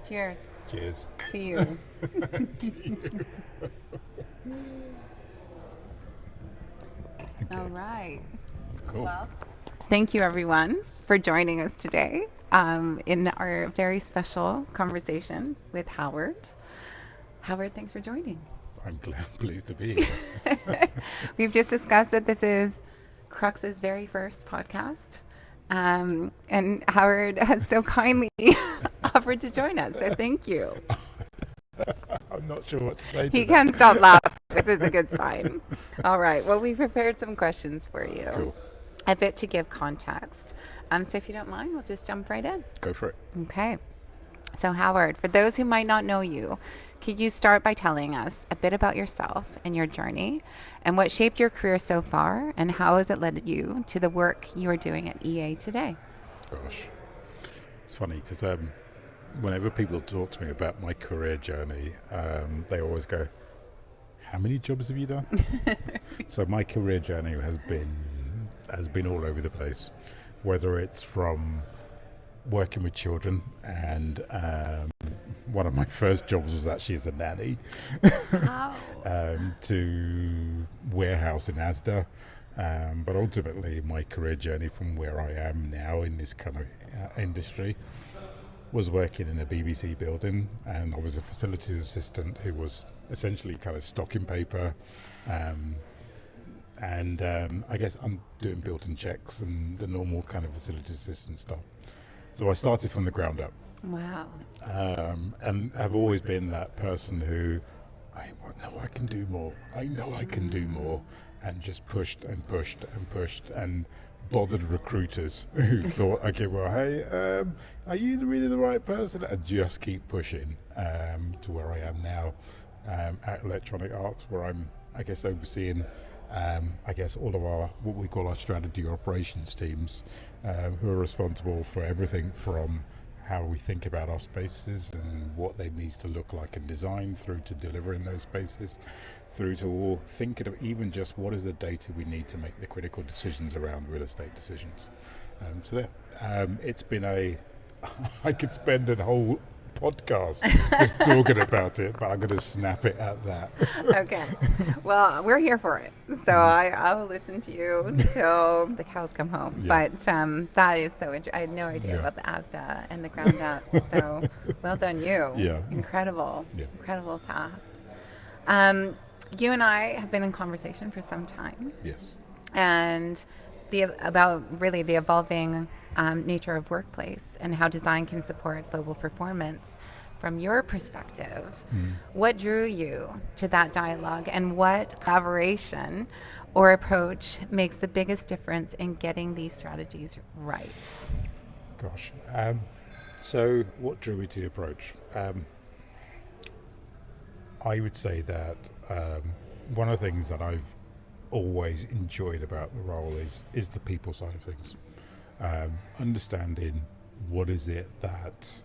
Cheers. Cheers. To you. To you. Okay. All right. Cool. Well, thank you everyone for joining us today in our very special conversation with Howard. Howard, thanks for joining. I'm pleased to be here. We've just discussed that this is Crux's very first podcast. And Howard has so kindly offered to join us. So thank you. I'm not sure what to say. He to can't that. stop laughing. This is a good sign. All right. Well, we prepared some questions for you. Cool. A bit to give context. So if you don't mind, we'll just jump right in. Go for it. Okay. So Howard, for those who might not know you, could you start by telling us a bit about yourself and your journey and what shaped your career so far and how has it led you to the work you are doing at EA today? Gosh. It's funny because whenever people talk to me about my career journey, they always go, how many jobs have you done? So my career journey has been all over the place, whether it's from working with children, and one of my first jobs was actually as a nanny, Wow. to warehouse in Asda, but ultimately my career journey from where I am now in this kind of industry was working in a BBC building, and I was a facilities assistant who was essentially kind of stocking paper, and I guess I'm doing built-in checks and the normal kind of facilities assistant stuff. So I started from the ground up, Wow. and have always been that person who, I know I can do more. I know I can do more, and just pushed and pushed and pushed and bothered recruiters who thought, okay, well, hey, are you really the right person? And just keep pushing to where I am now at Electronic Arts, where I'm, I guess, overseeing all of our, what we call our strategy operations teams, who are responsible for everything from how we think about our spaces and what they need to look like in design, through to delivering those spaces, through to all thinking of even just what is the data we need to make the critical decisions around real estate decisions. It's been I could spend a whole podcast just talking about it, but I'm going to snap it at that. Okay. Well, we're here for it. So I will listen to you until the cows come home. Yeah. But that is so interesting. I had no idea Yeah. about the ASDA and the ground up. So well done you. Yeah. Incredible. Yeah. Incredible path. You and I have been in conversation for some time. Yes. And about really the evolving nature of workplace and how design can support global performance. From your perspective, what drew you to that dialogue, and what collaboration or approach makes the biggest difference in getting these strategies right? Gosh. So what drew me to the approach? I would say that one of the things that I've always enjoyed about the role is the people side of things. Understanding what is it that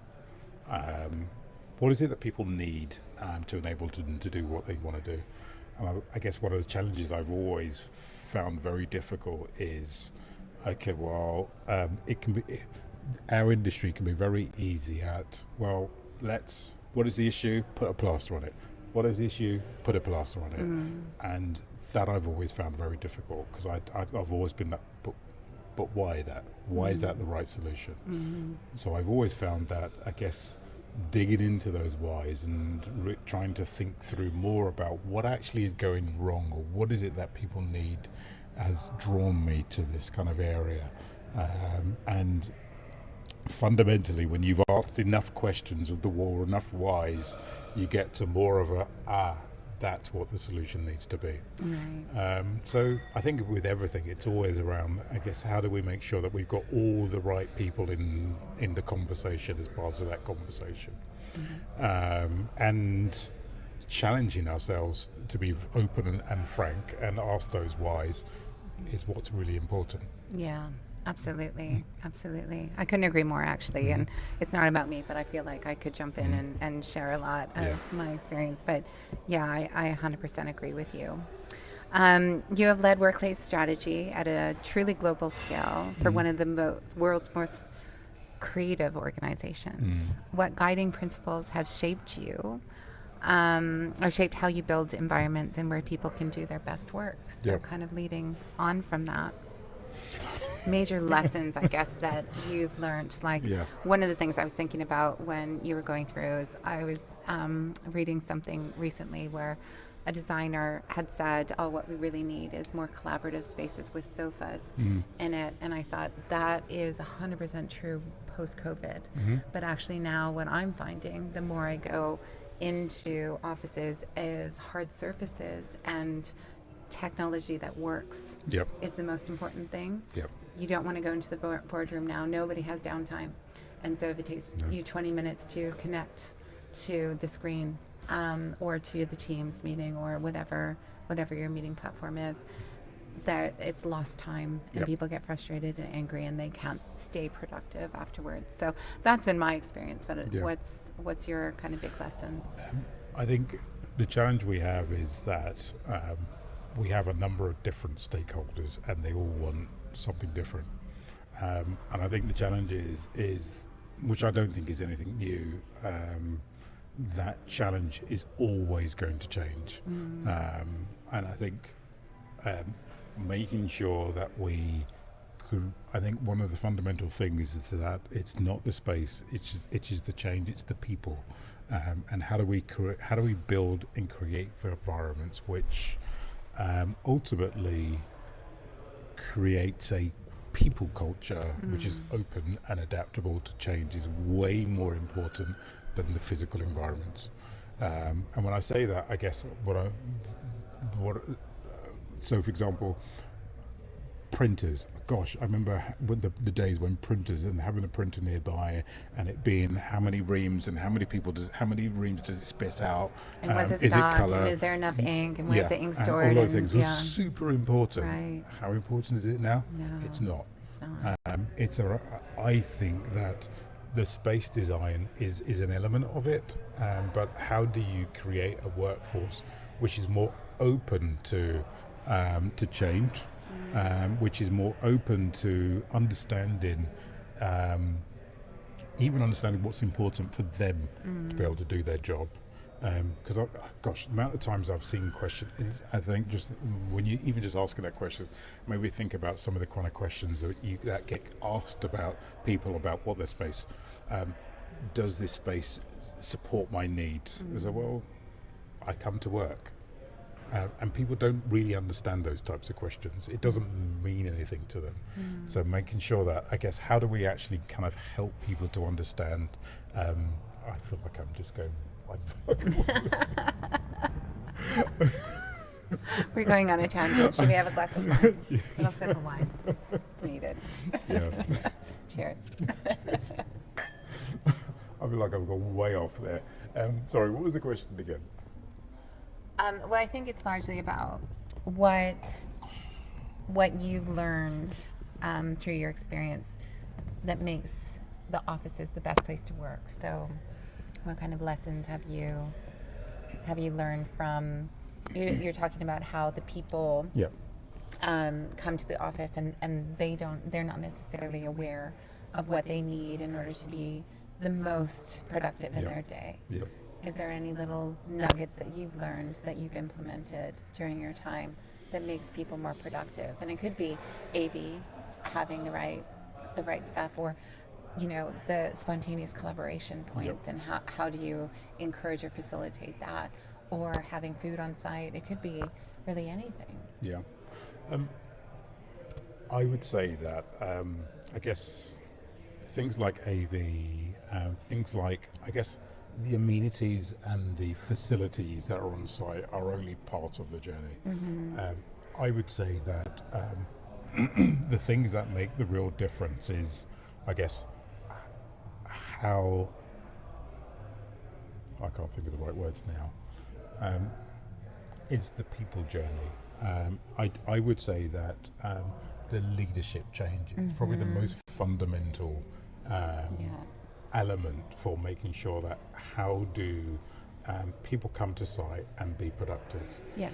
people need to enable them to do what they want to do. I guess one of the challenges I've always found very difficult is, okay, well, our industry can be very easy at, well, what is the issue? Put a plaster on it. What is the issue? Put a plaster on it. And that I've always found very difficult, because I've always been that, but why that? Why is that the right solution? So I've always found that, I guess, digging into those whys and trying to think through more about what actually is going wrong, or what is it that people need, has drawn me to this kind of area. And fundamentally, when you've asked enough questions of the wall, enough whys, you get to more of that's what the solution needs to be. Right. So I think with everything, it's always around, I guess, how do we make sure that we've got all the right people in the conversation as part of that conversation, and challenging ourselves to be open and frank and ask those whys is what's really important. Yeah. Absolutely. Absolutely. I couldn't agree more, actually. And it's not about me, but I feel like I could jump in and share a lot of my experience. But yeah, I 100% agree with you. You have led workplace strategy at a truly global scale for one of the world's most creative organizations? What guiding principles have shaped you, or shaped how you build environments and where people can do their best work? So Yep. kind of leading on from that. Major lessons, I guess, that you've learned. Like Yeah. one of the things I was thinking about when you were going through is I was reading something recently where a designer had said, oh, what we really need is more collaborative spaces with sofas in it. And I thought that is 100% true post-COVID. But actually now what I'm finding, the more I go into offices, is hard surfaces and technology that works Yep. is the most important thing. Yep. You don't want to go into the boardroom now. Nobody has downtime. And so if it takes you 20 minutes to connect to the screen, or to the Teams meeting or whatever your meeting platform is, that it's lost time and Yep. people get frustrated and angry and they can't stay productive afterwards. So that's been my experience. But Yeah. what's your kind of big lessons? I think the challenge we have is that we have a number of different stakeholders and they all want something different. And I think the challenge is, which I don't think is anything new, that challenge is always going to change. And I think making sure that I think one of the fundamental things is that it's not the space, it's just the change, it's the people. And how do we build and create environments which ultimately creates a people culture which is open and adaptable to change is way more important than the physical environments. And when I say that, I guess so for example, printers. Gosh, I remember when the days when printers and having a printer nearby and it being how many reams and how many reams does it spit out? And was it is stocked? it colour? And is there enough ink? And where's the ink stored? And all those and things were super important. Right. How important is it now? No, It's not. it's not. I think that the space design is an element of it, but how do you create a workforce which is more open to change, which is more open to understanding, even understanding what's important for them to be able to do their job. Because gosh, the amount of times I've seen questions, I think just when you even just asking that question, maybe think about some of the kind of questions that get asked about people about what their space, does this space support my needs? As well, I come to work, and people don't really understand those types of questions. It doesn't mean anything to them. So making sure that, I guess, how do we actually kind of help people to understand? I feel like I'm just going. We're going on a tangent. Should we have a glass of wine? A little sip of wine. It's needed. Yeah. Cheers. I feel like I've gone way off there. Sorry, what was the question again? Well, I think it's largely about what you've learned through your experience that makes the offices the best place to work. So what kind of lessons have you learned from, you're talking about how the people come to the office and they're not necessarily aware of what they need in order to be the most productive in their day. Yep. Is there any little nuggets that you've learned that you've implemented during your time that makes people more productive? And it could be AV, having the right stuff, or the spontaneous collaboration points, and how do you encourage or facilitate that, or having food on site. It could be really anything. Yeah. I would say that I guess things like AV, things like, I guess, the amenities and the facilities that are on site are only part of the journey. I would say that the things that make the real difference is, I guess, how, I can't think of the right words now, it's the people journey. I would say that the leadership change is probably the most fundamental element for making sure that how do people come to site and be productive. Yes.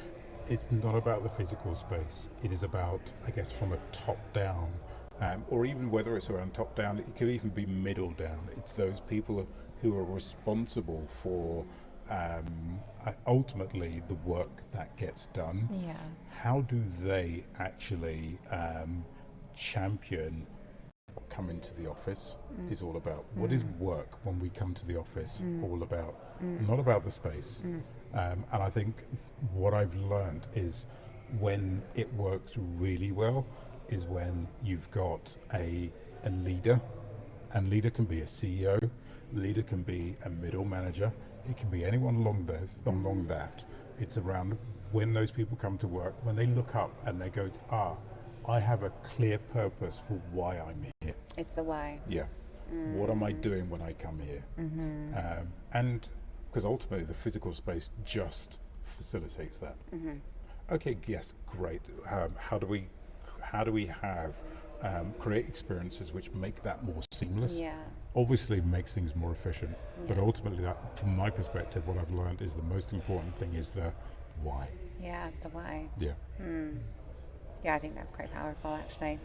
It's not about the physical space. It is about, I guess, from a top down, or even whether it's around top down, it could even be middle down. It's those people who are responsible for ultimately the work that gets done. Yeah. How do they actually champion come into the office is all about? What is work when we come to the office all about? Not about the space. And I think what I've learned is when it works really well is when you've got a leader, and leader can be a CEO, leader can be a middle manager, it can be anyone along that. It's around when those people come to work, when they look up and they go, I have a clear purpose for why I'm here. It's the why. Yeah. What am I doing when I come here? And because ultimately the physical space just facilitates that. Okay, yes, great. How do we have create experiences which make that more seamless? Yeah. Obviously makes things more efficient, but Yeah. ultimately that, from my perspective, what I've learned is the most important thing is the why. Yeah, the why. Yeah. Yeah, I think that's quite powerful, actually.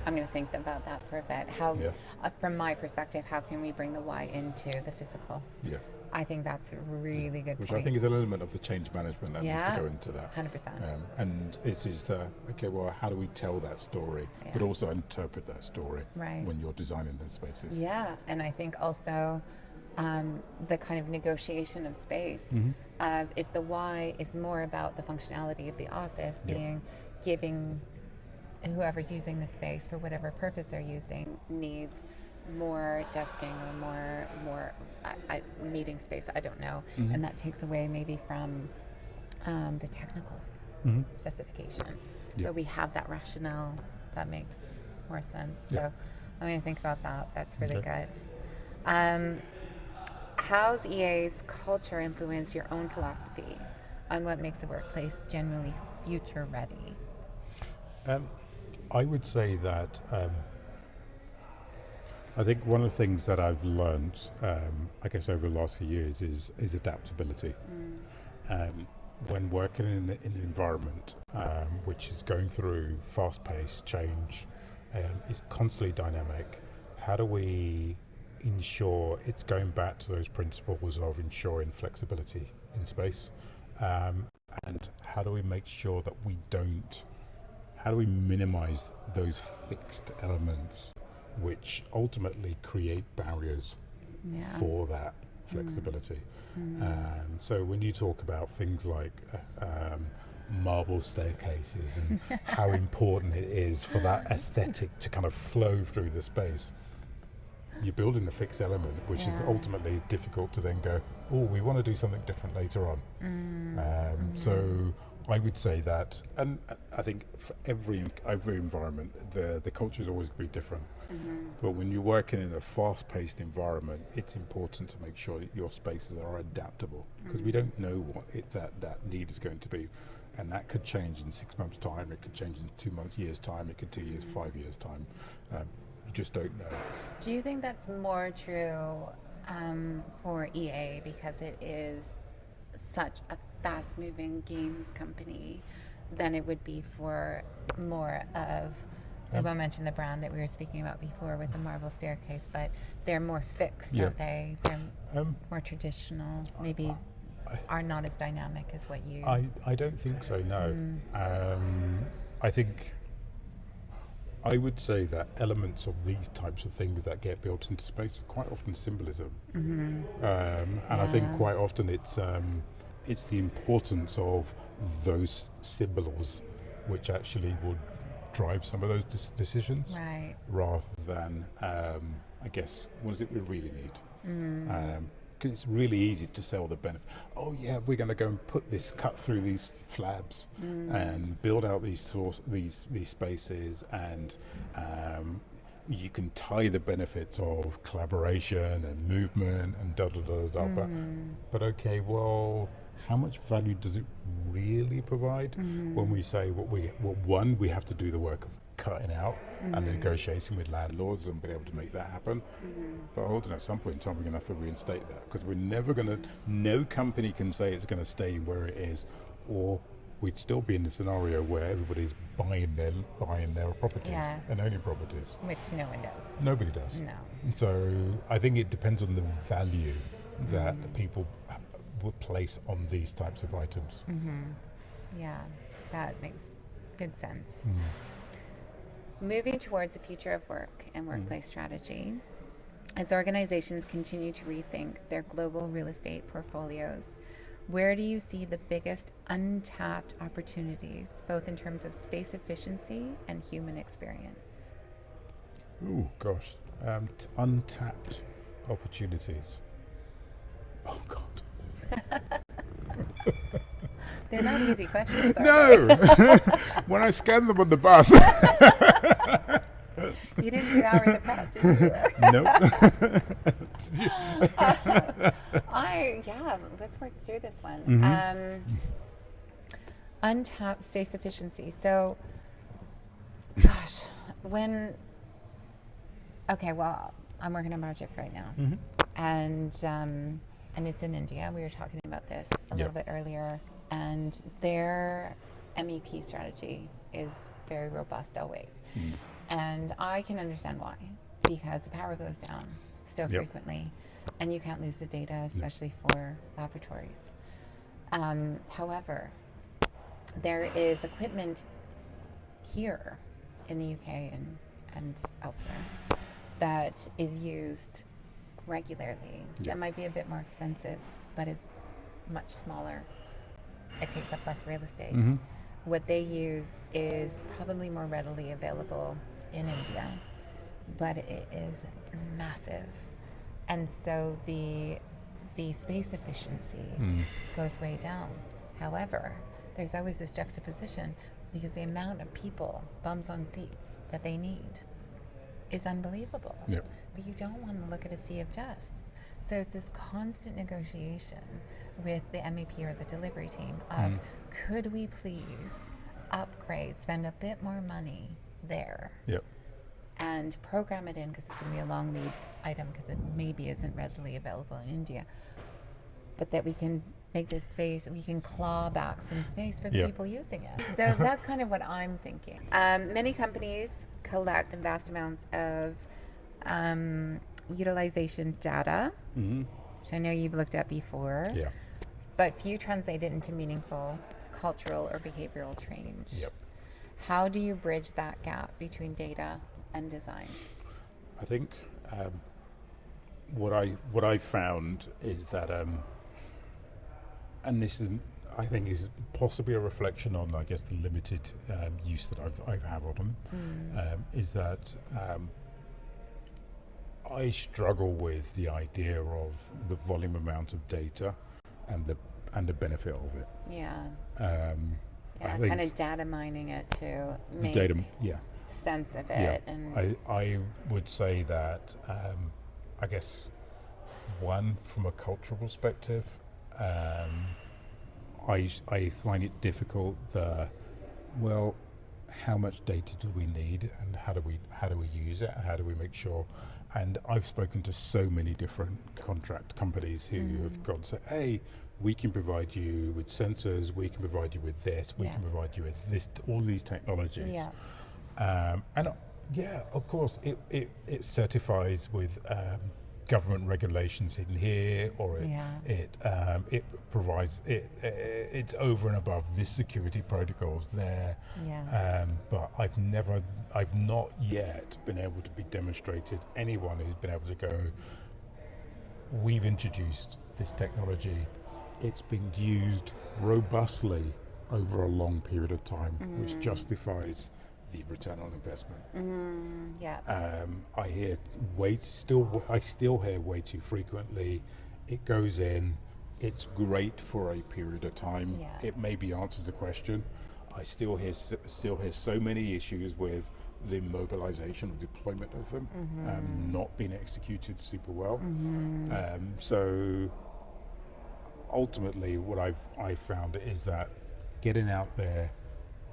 I'm going to think about that for a bit. How, Yeah. from my perspective, how can we bring the why into the physical? Yeah. I think that's a really good Which point. I think is an element of the change management that needs to go into that. 100%. And it is the, okay, well, how do we tell that story, but Yeah. also interpret that story Right. when you're designing the spaces? Yeah, and I think also the kind of negotiation of space. If the why is more about the functionality of the office Yep. being giving whoever's using the space for whatever purpose they're using needs more desking or more meeting space. I don't know, and that takes away maybe from the technical specification. Yep. But we have that rationale that makes more sense. Yep. So I'm going to think about that. That's really Okay. good. How's EA's culture influence your own philosophy on what makes a workplace generally future ready? I would say that I think one of the things that I've learned, I guess over the last few years, is adaptability. When working in an environment which is going through fast-paced change, is constantly dynamic, how do we ensure it's going back to those principles of ensuring flexibility in space, and how do we make sure that how do we minimize those fixed elements which ultimately create barriers Yeah. for that flexibility? So when you talk about things like marble staircases and how important it is for that aesthetic to kind of flow through the space, you're building a fixed element, which is Yeah. ultimately difficult to then go, oh, we want to do something different later on. So I would say that, and I think for every environment, the culture is always going to be different. But when you're working in a fast-paced environment, it's important to make sure that your spaces are adaptable, because we don't know what that need is going to be, and that could change in 6 months' time. It could change in 2 years' time. It could 2 years, 5 years' time. You just don't know. Do you think that's more true for EA because it is such a fast-moving games company than it would be for more of, we won't mention the brand that we were speaking about before with the marble staircase, but they're more fixed, Yeah. don't they? They're more traditional, maybe are not as dynamic as what you... I don't think so, no. I think I would say that elements of these types of things that get built into space are quite often symbolism. And I think Yeah. quite often it's the importance of those symbols which actually would drive some of those decisions, Right. rather than I guess, what is it we really need? Because it's really easy to sell the benefit. Oh yeah, we're going to go and put this, cut through these flabs and build out these spaces, and you can tie the benefits of collaboration and movement and da da da da. But okay, well, how much value does it really provide when we say we have to do the work of cutting out and negotiating with landlords and being able to make that happen. But hold on, at some point in time we're going to have to reinstate that, because we're never going to, no company can say it's going to stay where it is, or we'd still be in a scenario where everybody's buying their properties Yeah. and owning properties. Which no one does. Nobody does. No. So I think it depends on the value that people would place on these types of items. Yeah, that makes good sense. Moving towards the future of work and workplace strategy, as organizations continue to rethink their global real estate portfolios, where do you see the biggest untapped opportunities, both in terms of space efficiency and human experience? Ooh, gosh. Untapped opportunities. Oh, God. They're not easy questions, are No! When I scanned them on the bus. they? You didn't do hours of prep, did you? Let's work through this one. Untapped space efficiency. So, gosh, I'm working on a project right now, and it's in India. We were talking about this a little bit earlier, and their MEP strategy is very robust always. And I can understand why, because the power goes down so frequently, and you can't lose the data, especially for laboratories. However, there is equipment here in the UK and elsewhere that is used regularly. That might be a bit more expensive, but is much smaller. It takes up less real estate. What they use is probably more readily available in India, but it is massive. And so the space efficiency goes way down. However, there's always this juxtaposition because the amount of people, bums on seats, that they need is unbelievable. But you don't want to look at a sea of desks. So it's this constant negotiation with the MEP or the delivery team of could we please upgrade, spend a bit more money there and program it in, because it's going to be a long lead item because it maybe isn't readily available in India, but that we can make this space, we can claw back some space for the people using it. So that's kind of what I'm thinking. Many companies collect vast amounts of utilization data, which I know you've looked at before, but few translate it into meaningful cultural or behavioral change. How do you bridge that gap between data and design? I think what I found is that, and this is, I think, is possibly a reflection on, I guess, the limited use that I've had on them, is that I struggle with the idea of the volume amount of data and the benefit of it. Kind of data mining it to make sense of it. And I would say that, I guess, one, from a cultural perspective, I find it difficult. How much data do we need, and how do we use it? How do we make sure? And I've spoken to so many different contract companies who have gone, say, hey, we can provide you with sensors, we can provide you with this, we can provide you with this, all these technologies. And of course, it certifies with government regulations in here, or it provides it's over and above this security protocols there. But I've not yet been able to be demonstrated anyone who's been able to go, we've introduced this technology, it's been used robustly over a long period of time, which justifies the return on investment. I still hear way too frequently, it goes in, it's great for a period of time, it maybe answers the question. I still hear so many issues with the mobilization or deployment of them not being executed super well. So ultimately what I've found is that getting out there,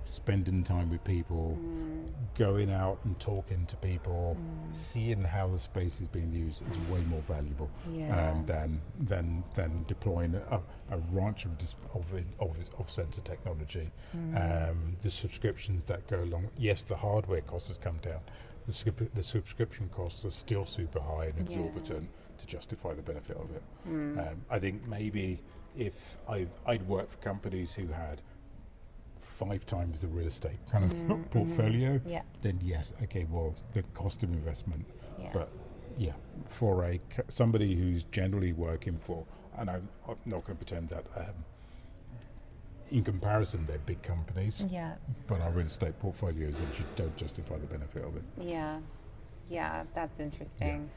spending time with people, going out and talking to people, seeing how the space is being used is way more valuable than deploying a ranch of sensor technology. The subscriptions that go along, yes, the hardware cost has come down. The subscription costs are still super high and exorbitant to justify the benefit of it. I think maybe if I'd worked for companies who had 5 times the real estate kind of portfolio, then yes, okay, well, the cost of investment. But yeah, for somebody who's generally working for, and I'm not going to pretend that in comparison they're big companies, but our real estate portfolios don't justify the benefit of it. That's interesting.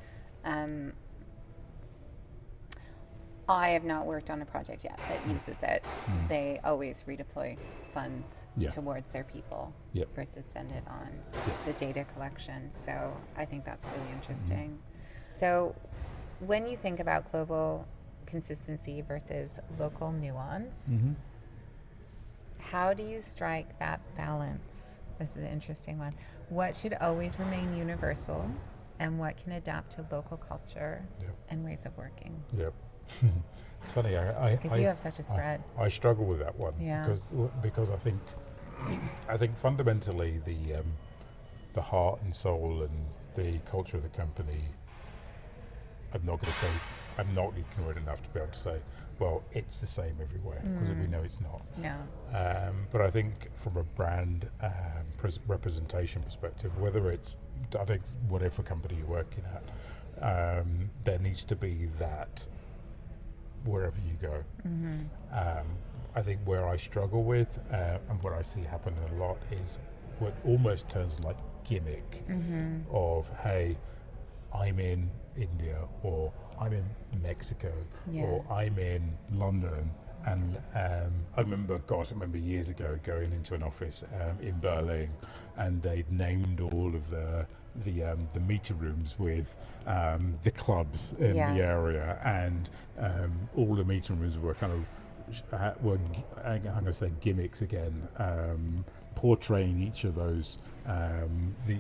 I have not worked on a project yet that uses it. They always redeploy funds towards their people versus spend it on the data collection. So I think that's really interesting. So when you think about global consistency versus local nuance, how do you strike that balance? This is an interesting one. What should always remain universal and what can adapt to local culture and ways of working? It's funny, because you have such a spread. I struggle with that one because I think fundamentally the heart and soul and the culture of the company, I'm not ignorant enough to be able to say, well, it's the same everywhere, because we know it's not. No. But I think from a brand representation perspective, whether it's, I think whatever company you're working at, there needs to be that wherever you go. I think where I struggle with and what I see happen a lot is what almost turns like gimmick of, hey, I'm in India, or I'm in Mexico, or I'm in London, and I remember years ago going into an office in Berlin, and they'd named all of the meeting rooms with the clubs in the area, and all the meeting rooms were kind of I'm going to say gimmicks again, portraying each of those the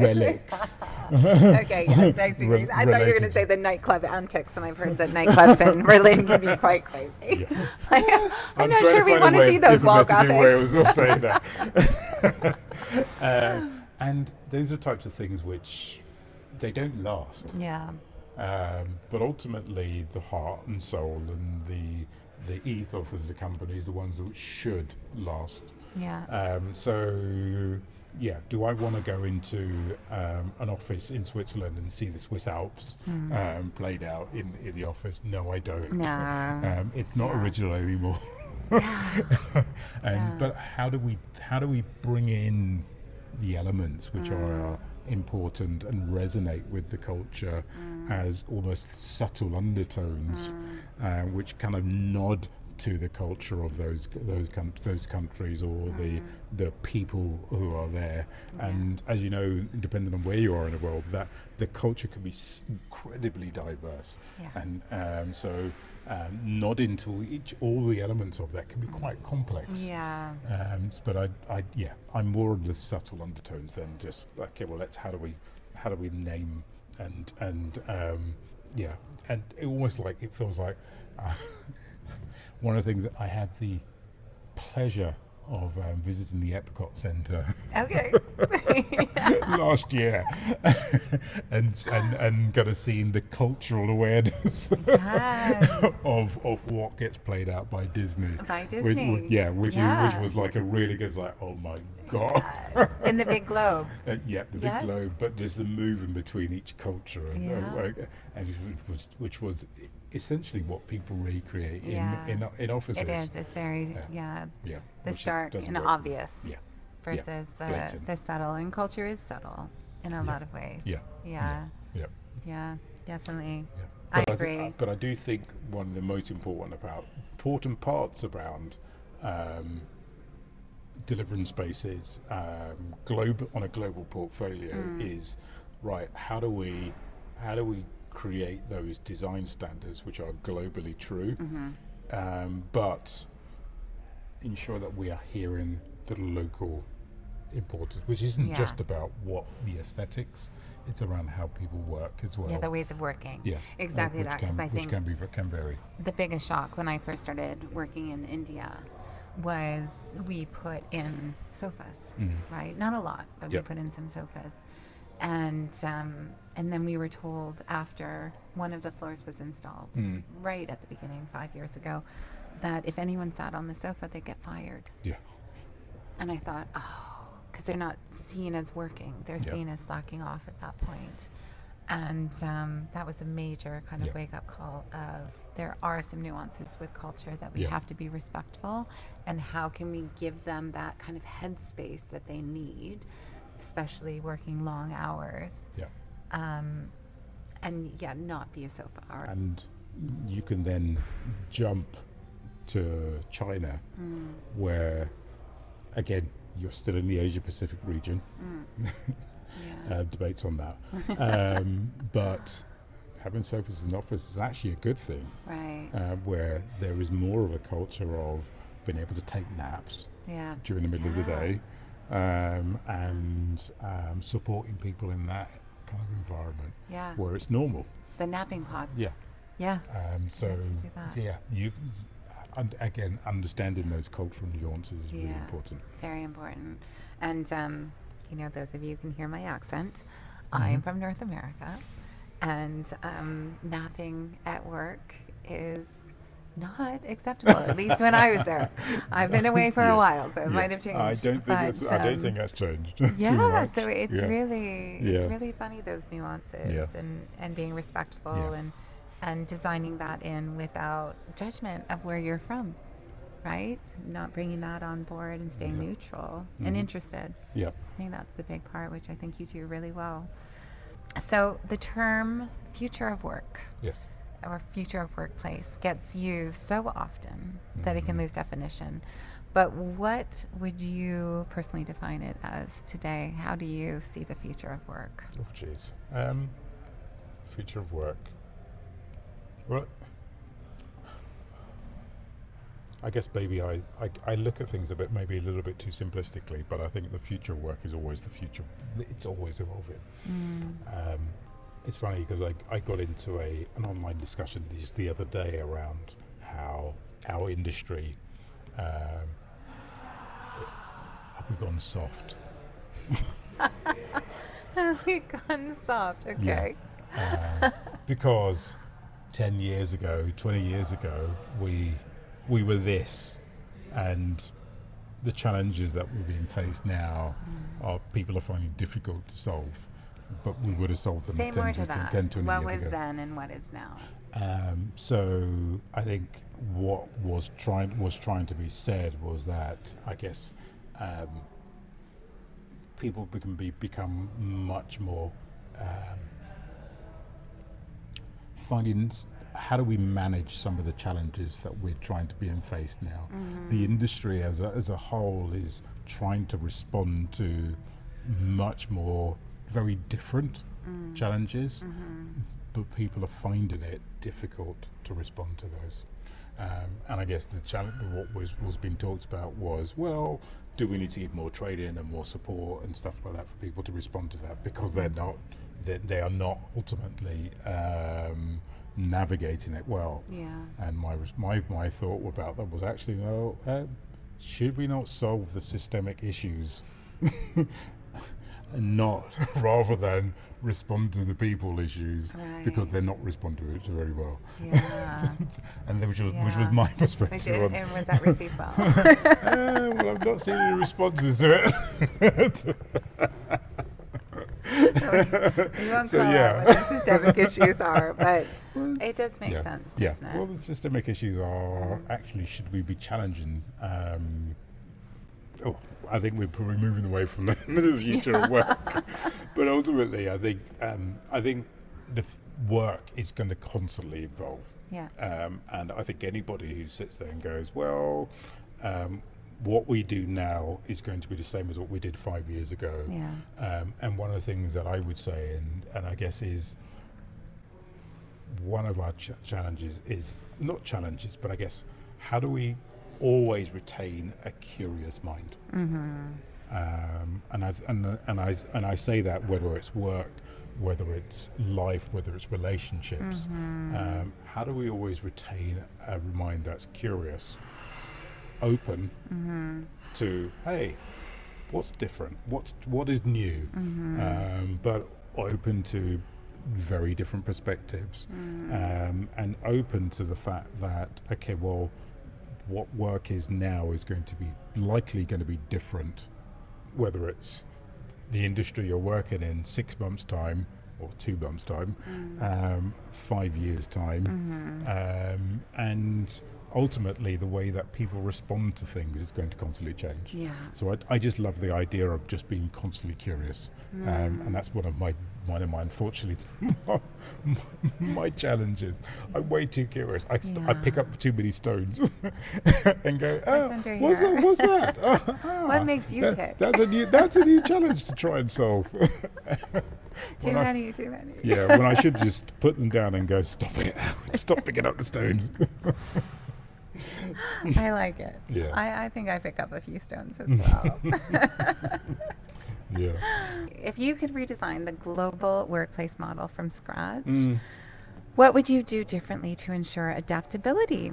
relics. Okay, yes, I see. I thought you were going to say the nightclub antics, and I've heard that nightclubs in Berlin can be quite crazy. I'm not sure we want to see those wall graphics. And those are types of things which they don't last. But ultimately, the heart and soul and the ethos of the company is the ones that should last. Do I want to go into an office in Switzerland and see the Swiss Alps played out in the office? No, I don't. No. It's not original anymore. But how do we bring in the elements which are important and resonate with the culture as almost subtle undertones, which kind of nod to the culture of those countries or the people who are there. And as you know, depending on where you are in the world, that the culture can be incredibly diverse, and so nodding to all the elements of that can be quite complex. But I'm more of the subtle undertones than just okay, well, how do we name and it almost like it feels like one of the things that I had the pleasure of visiting the Epcot Centre last year and kind of seeing the cultural awareness of what gets played out by Disney. Which was like a really good, like, oh my God. In the big globe. Big globe, but just the moving between each culture and which was essentially what people recreate in offices. It is. It's very the stark and obvious versus the subtle. And culture is subtle in a lot of ways. Definitely. I agree. But I do think one of the most important parts around delivering spaces on a global portfolio is right. How do we create those design standards which are globally true, but ensure that we are hearing the local importance, which isn't Yeah. just about what the aesthetics, it's around how people work as well. Yeah, the ways of working. Yeah, Exactly which that, because I think can vary. the biggest shock when I first started working in India was we put in sofas, right? Not a lot, but we Yep. put in some sofas. And then we were told after one of the floors was installed, right at the beginning, 5 years ago, that if anyone sat on the sofa, they'd get fired. Yeah, And I thought, oh, because they're not seen as working, they're Yeah. seen as slacking off at that point. And that was a major kind of Yeah. wake-up call of there are some nuances with culture that we Yeah. have to be respectful, and how can we give them that kind of headspace that they need, especially working long hours, yeah. and yeah, not be a sofa. Or And you can then jump to China, where, again, you're still in the Asia Pacific region. yeah, Debates on that. But having sofas in the office is actually a good thing, right, where there is more of a culture of being able to take naps yeah, during the middle of the Yeah. day, and supporting people in that kind of environment yeah. where it's normal. The napping pods. Yeah. Yeah. So to do that. yeah, again, understanding those cultural nuances is really Yeah. important. Very important. And, those of you who can hear my accent, I'm from North America, and napping at work is not acceptable, at least when I was there. I've been away for a Yeah. while, so it Yeah. might have changed. I don't think but, I don't think that's changed. yeah, too much. so it's Yeah. really Yeah. it's really funny, those nuances, Yeah. and being respectful, Yeah. and designing that in without judgment of where you're from, right? Not bringing that on board and staying Yeah. neutral and interested. Yeah. I think that's the big part, which I think you do really well. So the term future of work Yes. or future of workplace gets used so often that it can lose definition. But what would you personally define it as today? How do you see the future of work? Oh, jeez. Future of work. Well, I guess maybe I look at things maybe a little bit too simplistically, but I think the future of work is always the future. It's always evolving. It's funny because I got into an online discussion the other day around how our industry have we gone soft? We've gone soft, okay. Because 10 years ago, 20 years ago, we were this, and the challenges that we're being faced now are people are finding difficult to solve, but we would have solved them Say 10 more to to that. 10, 20 What years was ago. then and what is now? So I think what was trying to be said was that I guess people become much more finding how do we manage some of the challenges that we're trying to be faced now. The industry as a whole is trying to respond to much more very different challenges, but people are finding it difficult to respond to those. And I guess the challenge, what was being talked about was, well, do we need to give more training and more support and stuff like that for people to respond to that, because they are not ultimately navigating it well. Yeah. And my thought about that was actually, no, should we not solve the systemic issues and not rather than respond to the people issues, because Right. they're not responding to it very well. Yeah. And then which was Yeah. my Which perspective on. and was that received well? Well, I've not seen any responses to it. We won't So, call yeah. out what the systemic issues are, but it does make sense, Yeah. doesn't it? Well, the systemic issues are actually, should we be challenging? I think we're probably moving away from the future of work, but ultimately, I think the work is going to constantly evolve. Yeah. And I think anybody who sits there and goes, well, what we do now is going to be the same as what we did 5 years ago. Yeah. And one of the things that I would say, and I guess is one of our challenges is not challenges, but I guess how do we always retain a curious mind. And I say that whether it's work, whether it's life, whether it's relationships. How do we always retain a mind that's curious, open to, hey, what's different, what is new, but open to very different perspectives, and open to the fact that, okay, well, what work is now is likely going to be different, whether it's the industry you're working in 6 months time or 2 months time, 5 years time, and ultimately the way that people respond to things is going to constantly change. Yeah. So I just love the idea of just being constantly curious, and that's one of my unfortunately my challenges. I'm way too curious. I pick up too many stones and go, what's that? What makes you tick? That's a new challenge to try and solve. Too many. Yeah, when I should just put them down and go, stop picking up the stones. I like it. Yeah. I think I pick up a few stones as well. Yeah. If you could redesign the global workplace model from scratch, what would you do differently to ensure adaptability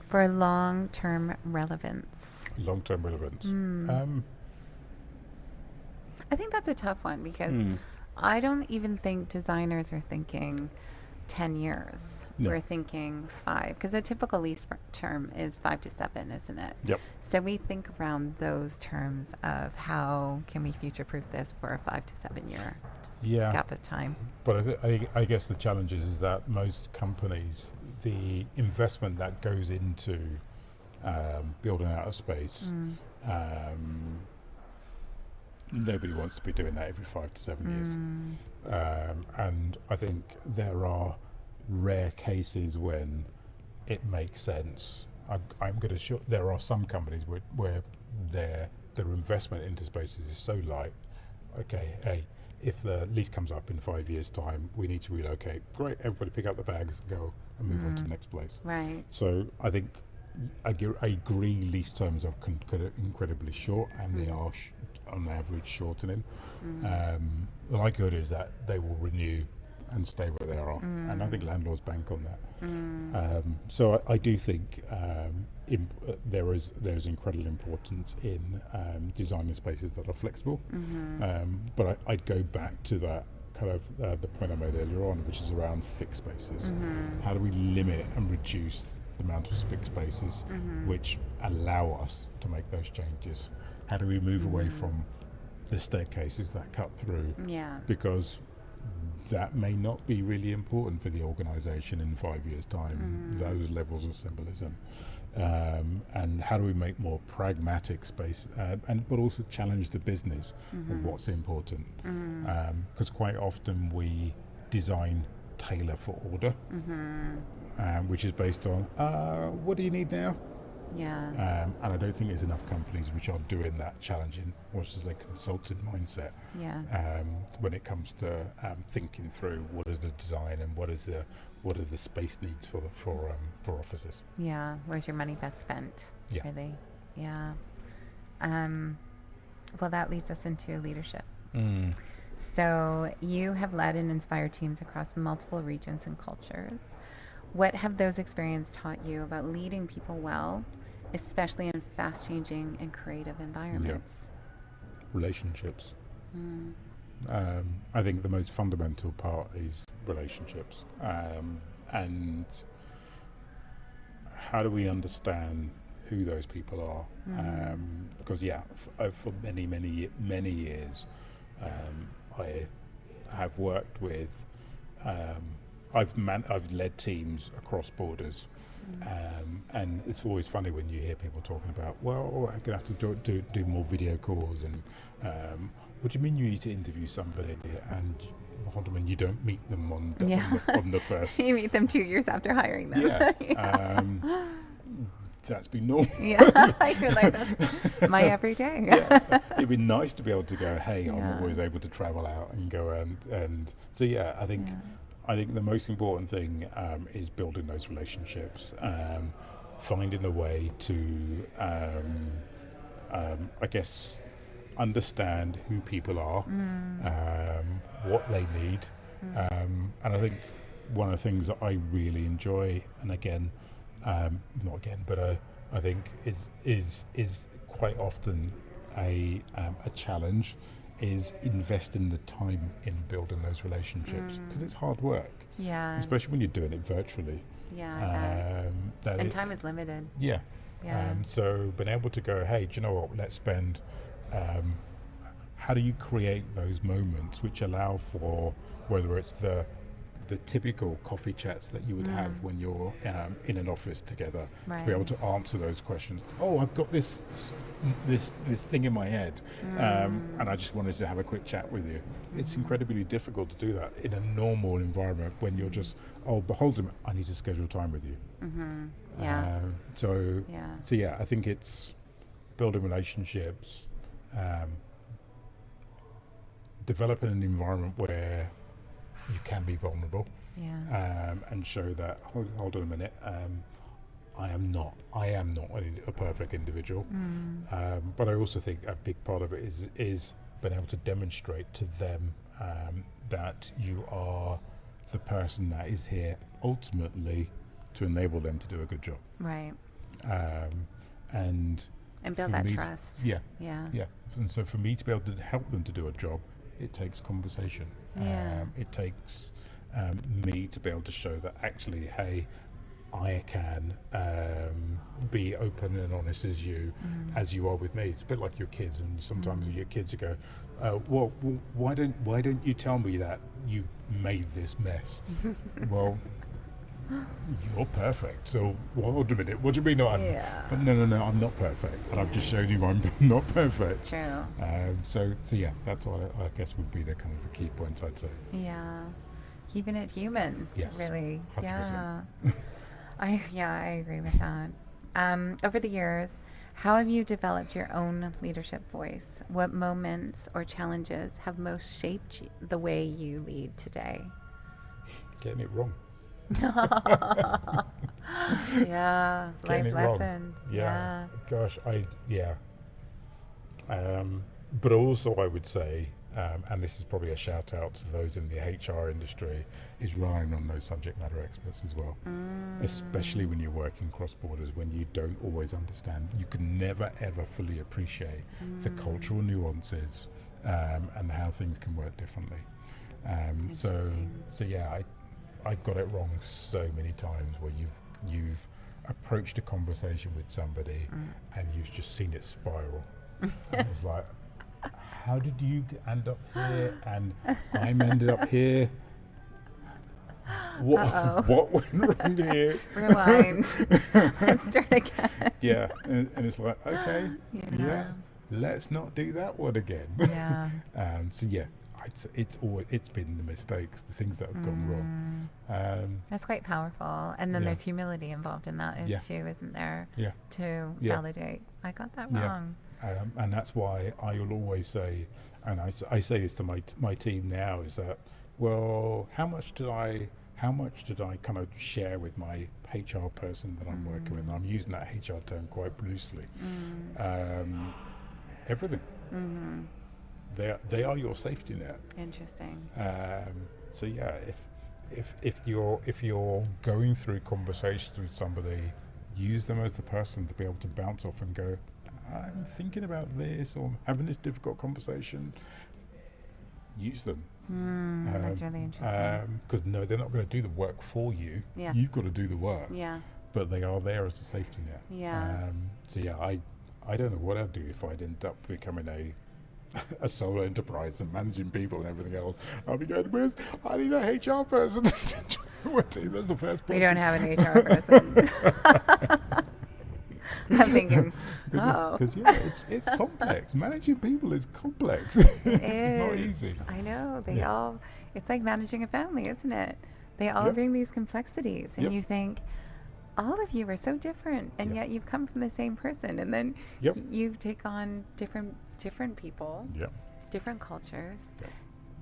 for long-term relevance? Long-term relevance. I think that's a tough one because I don't even think designers are thinking 10 years. No. We're thinking 5, because a typical lease term is 5 to 7, isn't it? Yep. So we think around those terms of how can we future-proof this for a 5 to 7 year gap of time. But I guess the challenge is that most companies, the investment that goes into building out a space, nobody wants to be doing that every 5 to 7 years. And I think there are rare cases when it makes sense. I'm going to there are some companies where their investment into spaces is so light. Okay, hey, if the lease comes up in 5 years' time, we need to relocate. Great, everybody pick up the bags and go and move on to the next place. Right. So I think I agree lease terms are incredibly short, and they are on average shortening. The likelihood is that they will renew and stay where they are, and I think landlords bank on that. So I do think there's incredible importance in designing spaces that are flexible. But I'd go back to that kind of the point I made earlier on, which is around fixed spaces. How do we limit and reduce the amount of fixed spaces which allow us to make those changes? How do we move away from the staircases that cut through? Yeah. Because that may not be really important for the organisation in 5 years' time, those levels of symbolism. And how do we make more pragmatic space, but also challenge the business of what's important? Because quite often we design tailor for order, which is based on, what do you need now? Yeah. And I don't think there's enough companies which are doing that challenging, or just a consultant mindset. Yeah. When it comes to thinking through what is the design and what are the space needs for offices. Yeah. Where's your money best spent? Yeah. Really. Yeah. Well, that leads us into leadership. So you have led and inspired teams across multiple regions and cultures. What have those experiences taught you about leading people well, especially in fast-changing and creative environments? Relationships. I think the most fundamental part is relationships. And how do we understand who those people are? Because for many years, I have worked with. I've led teams across borders, and it's always funny when you hear people talking about, well, I'm going to have to do more video calls, and what do you mean you need to interview somebody and you don't meet them on the first? You meet them 2 years after hiring them. Yeah. That's been normal. Yeah, you're like, that's my everyday. It'd be nice to be able to go, hey, I'm always able to travel out and go and so I think the most important thing is building those relationships. finding a way to, I guess, understand who people are, what they need, and I think one of the things that I really enjoy, and again, not again, but I think is quite often a challenge, is investing the time in building those relationships, because it's hard work, Yeah. especially when you're doing it virtually. Yeah, I bet. And it- time is limited. yeah. Yeah. So being able to go, hey, do you know what? Let's spend. How do you create those moments which allow for, whether it's the typical coffee chats that you would have when you're in an office together, to be able to answer those questions. Oh, I've got this thing in my head, and I just wanted to have a quick chat with you. It's incredibly difficult to do that in a normal environment when you're just, oh, behold, I need to schedule time with you. Yeah. So Yeah. yeah, I think it's building relationships, developing an environment where you can be vulnerable, Yeah. and show that, hold on a minute, I am not a perfect individual, but I also think a big part of it is being able to demonstrate to them that you are the person that is here ultimately to enable them to do a good job, Right. and build for that me trust. yeah, Yeah. and so for me to be able to help them to do a job, it takes conversation. Yeah. It takes me to be able to show that actually, hey, I can be open and honest as you are with me. It's a bit like your kids, and sometimes your kids you go, well, why don't you tell me that you made this mess? Well, you're perfect. So hold a minute. What do you mean? Yeah. But no, I'm not perfect, and I've just shown you I'm not perfect. True. So yeah, that's what I guess would be the kind of the key points I'd say. Yeah. Keeping it human. Yes. Really. 100%. Yeah. I agree with that. Over the years, how have you developed your own leadership voice? What moments or challenges have most shaped the way you lead today? Getting it wrong. Yeah. Getting Life it wrong. lessons. Yeah. Gosh, but also I would say, and this is probably a shout out to those in the HR industry, is relying on those subject matter experts as well, especially when you're working cross borders, when you don't always understand, you can never ever fully appreciate the cultural nuances, and how things can work differently. So yeah, I've got it wrong so many times where you've approached a conversation with somebody and you've just seen it spiral. And it's like, how did you end up here and I'm ended up here? What went wrong here? Rewind. Let's start again. Yeah, and it's like, okay, Yeah. let's not do that one again. Yeah. So yeah, it's been the mistakes, the things that have gone wrong. That's quite powerful. And then Yeah. there's humility involved in that Yeah. too, isn't there? Yeah. To Yeah. validate. I got that Yeah. wrong. And that's why I will always say, and I say this to my team now, is that, well, how much did I kind of share with my HR person that I'm working with? And I'm using that HR term quite loosely. Everything. They are your safety net. Interesting. So yeah, if you're going through conversations with somebody, use them as the person to be able to bounce off and go, I'm thinking about this, or having this difficult conversation. Use them. That's really interesting. Because no, they're not going to do the work for you. Yeah. You've got to do the work. Yeah. But they are there as a safety net. Yeah. So yeah, I don't know what I'd do if I'd end up becoming a solo enterprise and managing people and everything else. I'll be going, I need a HR person. That's the first person. We don't have an HR person. I'm thinking, because it's complex. Managing people is complex. It's not easy. I know. Yeah. It's like managing a family, isn't it? They all Yep. bring these complexities, and Yep. you think, all of you are so different, and Yep. yet you've come from the same person, and then Yep. you take on different people, Yep. different cultures, Yep.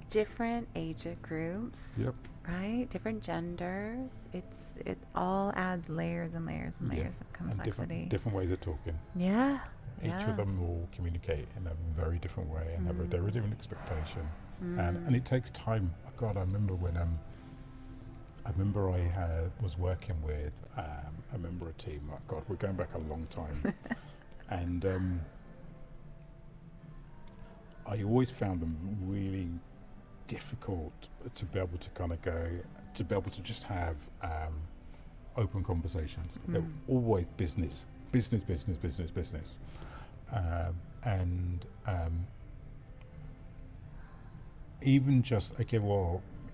different age groups, Yep. right? Different genders. It all adds layers and layers and layers of and complexity. different ways of talking. Yeah. Each Yeah. of them will communicate in a very different way and have a very different expectation. And it takes time. God, I remember when was working with a member of a team. God, we're going back a long time, and I always found them really difficult to be able to kind of to be able to just have open conversations. They're always business, and even just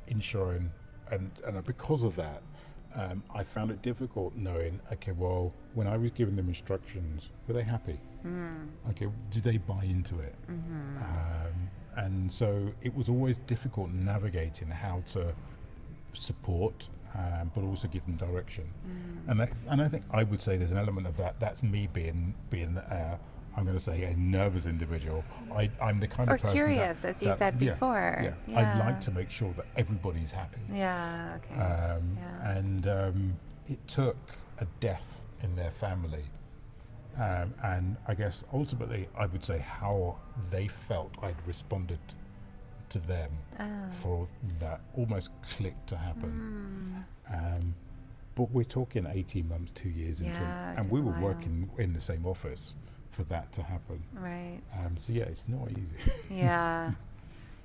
ensuring, and because of that, I found it difficult knowing, when I was giving them instructions, were they happy? Okay, did they buy into it? And so it was always difficult navigating how to support, but also give them direction. And I think I would say there's an element of that. That's me being I'm going to say a nervous individual. I'm the kind Or of person curious, as you said before. Yeah. I'd like to make sure that everybody's happy. Yeah. Okay. And it took a death in their family. And I guess ultimately I would say how they felt I'd responded to them for that almost click to happen. But we're talking 18 months, 2 years into it, and we were working in the same office for that to happen. Right. So yeah, it's not easy. Yeah.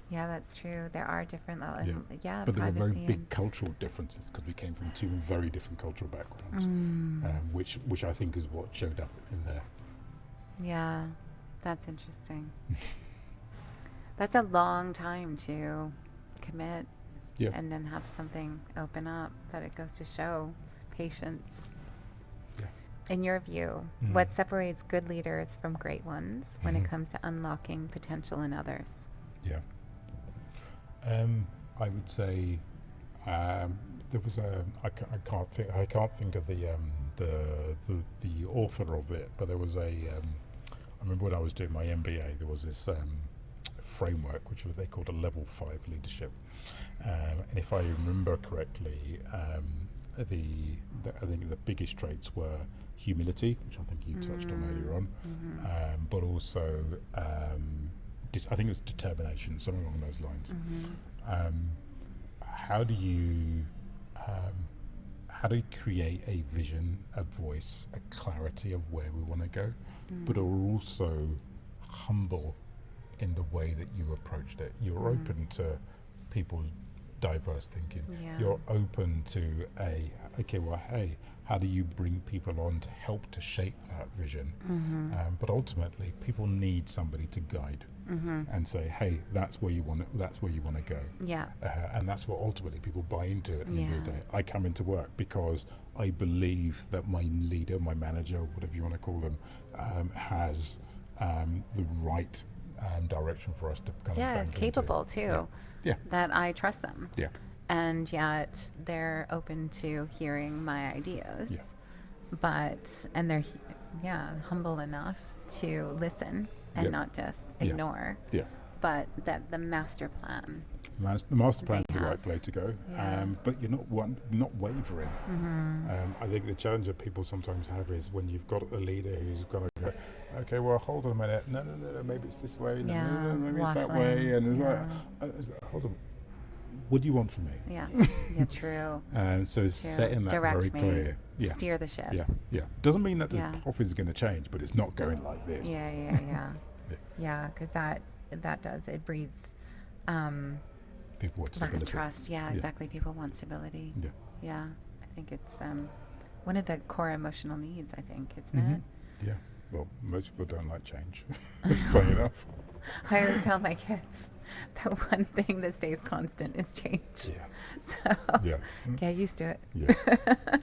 Yeah, that's true. There are different levels. Yeah, but there were very privacy big cultural differences because we came from two very different cultural backgrounds, which I think is what showed up in there. Yeah, that's interesting. That's a long time to commit and then have something open up, but it goes to show patience. Yeah. In your view, what separates good leaders from great ones when it comes to unlocking potential in others? Yeah. I would say there was I can't think of the author of it, but there was I remember when I was doing my MBA, there was this framework which they called a level 5 leadership, and if I remember correctly, I think the biggest traits were humility, which I think you touched on earlier on, but also I think it was determination, something along those lines. How do you create a vision, a voice, a clarity of where we want to go, but are also humble in the way that you approached it? You're open to people's diverse thinking. You're open to hey, how do you bring people on to help to shape that vision? But ultimately, people need somebody to guide and say, hey, that's where you want to go. Yeah. And that's what ultimately people buy into at the end of the day. I come into work because I believe that my leader, my manager, whatever you want to call them, has the right direction for us to kind of is capable into. too. Yeah. That I trust them. Yeah. And yet they're open to hearing my ideas. Yeah. And they're humble enough to listen and not just ignore. Yeah. But that the master plan. The master plan is the right way to go, but you're not wavering. I think the challenge that people sometimes have is when you've got a leader who's going to go, okay, well, hold on a minute, no, maybe it's this way, no, maybe it's that way, and it's like, hold on, what do you want from me? Yeah, true. And so setting that direct very me, clear. Yeah. steer the ship. Yeah. Doesn't mean that the office is going to change, but it's not going like this. Yeah, because that does, it breeds people want lack stability. of trust. Yeah, exactly. People want stability. Yeah, I think it's one of the core emotional needs, I think, isn't it? Yeah. Well, most people don't like change. Funny enough. I always tell my kids the one thing that stays constant is change. So get used to it.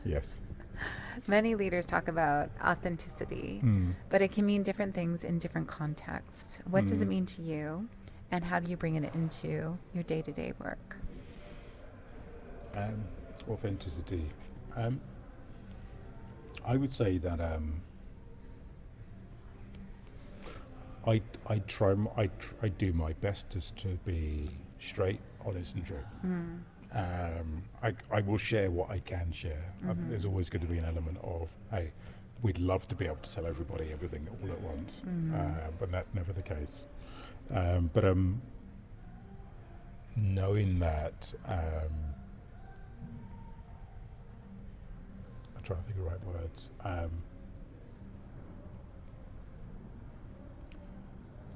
Yes. Many leaders talk about authenticity, but it can mean different things in different contexts. What does it mean to you, and how do you bring it into your day-to-day work? Authenticity. I would say that I do my best to be straight, honest, and true. I will share what I can share. There's always going to be an element of, hey, we'd love to be able to tell everybody everything all at once, but that's never the case. But knowing that, I'm trying to think of the right words.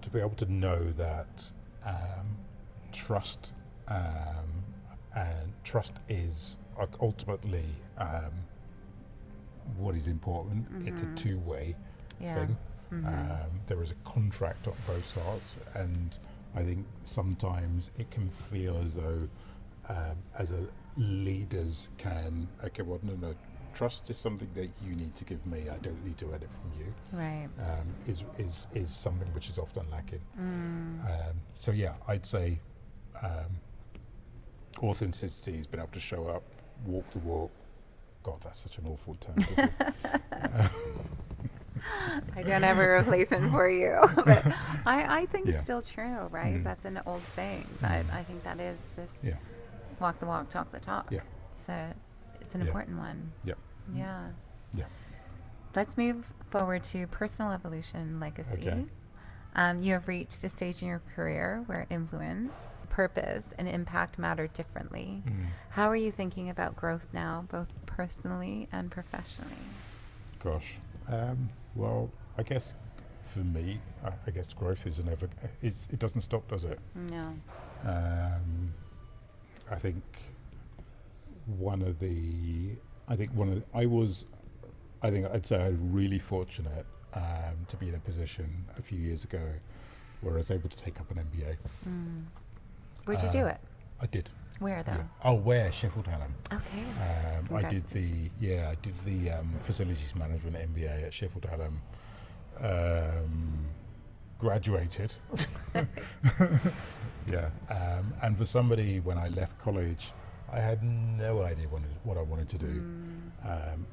To be able to know that trust and trust is ultimately what is important. It's a two-way thing. There is a contract on both sides, and I think sometimes it can feel as though as a leaders can, okay, well, no, trust is something that you need to give me. I don't need to earn it from you. Right. Is something which is often lacking. So yeah, I'd say authenticity has been able to show up, walk the walk. God, that's such an awful term, isn't it? I don't have a replacement for you, but I think it's still true, right? That's an old saying, but I think that is just walk the walk, talk the talk. Yeah. So it's an important one. Yeah. Yeah. Yeah. Let's move forward to personal evolution and legacy. Okay. You have reached a stage in your career where influence, purpose, and impact matter differently. How are you thinking about growth now, both personally and professionally? Gosh. Well, I guess for me, I guess growth is it doesn't stop, does it? No. I think I'd say I was really fortunate to be in a position a few years ago where I was able to take up an MBA. Where'd you do it? I did. Where though? Yeah. Oh, where? Sheffield Hallam. Okay. I did the facilities management MBA at Sheffield Hallam. Graduated. Yeah. And for somebody, when I left college, I had no idea what I wanted to do.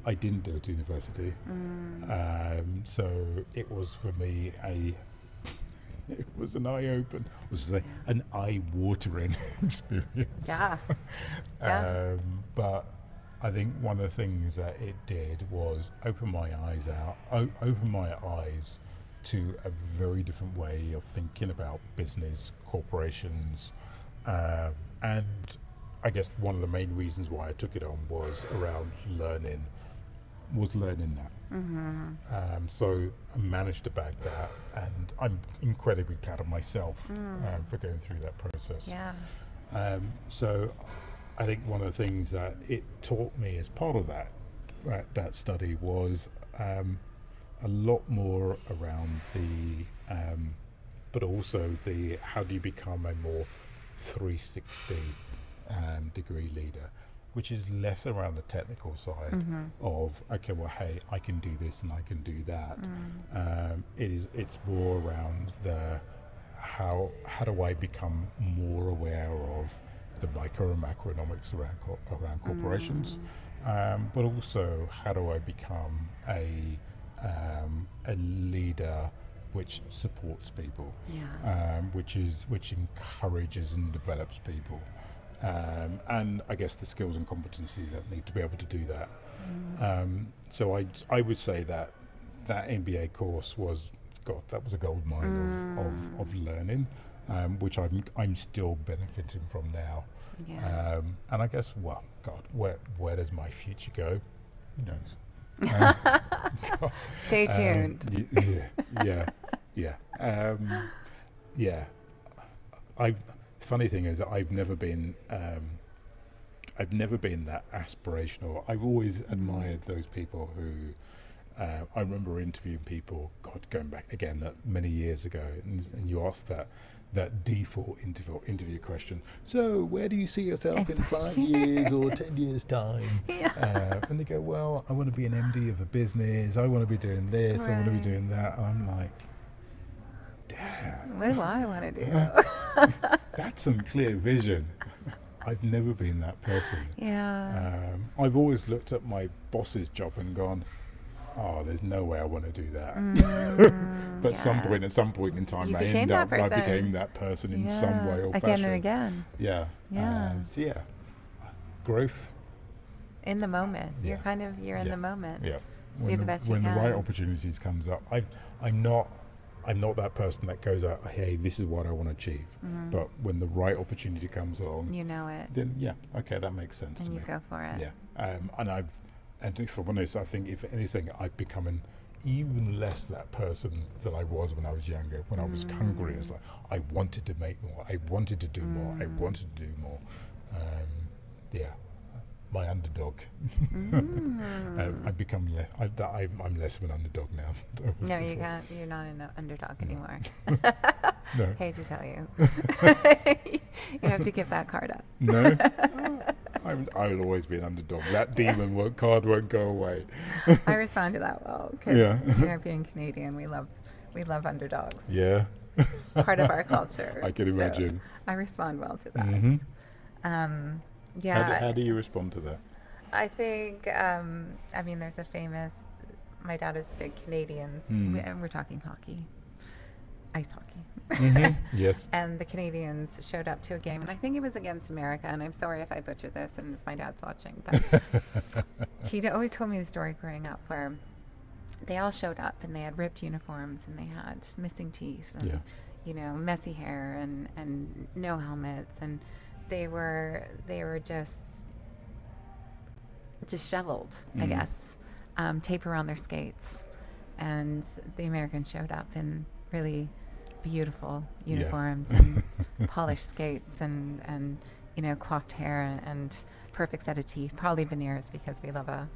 I didn't do it at university. So it was for me it was an eye-open, an eye-watering experience. Yeah. But I think one of the things that it did was open my eyes to a very different way of thinking about business, corporations, and I guess one of the main reasons why I took it on was around learning that. So I managed to bag that, and I'm incredibly proud of myself for going through that process. Yeah. So I think one of the things that it taught me as part of that study was a lot more around but also how do you become a more 360 degree leader, which is less around the technical side of, okay, well, hey, I can do this and I can do that. It's more around how do I become more aware of the micro and macroeconomics around corporations, but also how do I become a leader which supports people, which encourages and develops people. And I guess the skills and competencies that need to be able to do that. So I would say that MBA course was a gold mine of learning, which I'm still benefiting from now. Yeah. And I guess, well, God, where does my future go? Who knows? Stay tuned. Yeah. Funny thing is that I've never been that aspirational. I've always admired those people who I remember interviewing people, going back again many years ago, and you ask that default interview question. So where do you see yourself in 5 years or 10 years time? And they go, well, I want to be an MD of a business. I want to be doing this. I want to be doing that. And I'm like, damn. What do I want to do? That's some clear vision. I've never been that person. Yeah. I've always looked at my boss's job and gone, oh, there's no way I want to do that. But at some point in time, I became that person in some way or again fashion. And again. Yeah. Yeah. So yeah. growth. In the moment. Yeah. You're in the moment. Yeah. Do the best you when can. the right opportunities comes up, I'm not that person that goes out, hey, this is what I want to achieve. Mm-hmm. But when the right opportunity comes along, You know it. then yeah, okay, that makes sense to And me. you go for it. Yeah. And if I'm honest, I think if anything, I've become even less that person that I was when I was younger. When I was hungry, it's like I wanted to make more. I wanted to do more. I wanted to do more. Yeah, my underdog. I've become less. I'm less of an underdog now. than I was No, you before. can't. You're not an underdog anymore. No. Hate to tell you. You have to give that card up. No. I'll always be an underdog. That demon card won't go away. I respond to that well because Yeah. being Canadian, we love underdogs. Yeah. Part of our culture. I can imagine. I respond well to that. Mhm. Yeah. How do you respond to that? I think, there's a famous, my dad is a big Canadians, and we're talking hockey, ice hockey. Yes. And the Canadians showed up to a game, and I think it was against America, and I'm sorry if I butcher this and if my dad's watching, but he always told me the story growing up where they all showed up and they had ripped uniforms and they had missing teeth and, messy hair and no helmets, and they were just disheveled, I guess, tape around their skates. And the Americans showed up in really beautiful uniforms and polished skates and coiffed hair and perfect set of teeth, probably veneers because we love a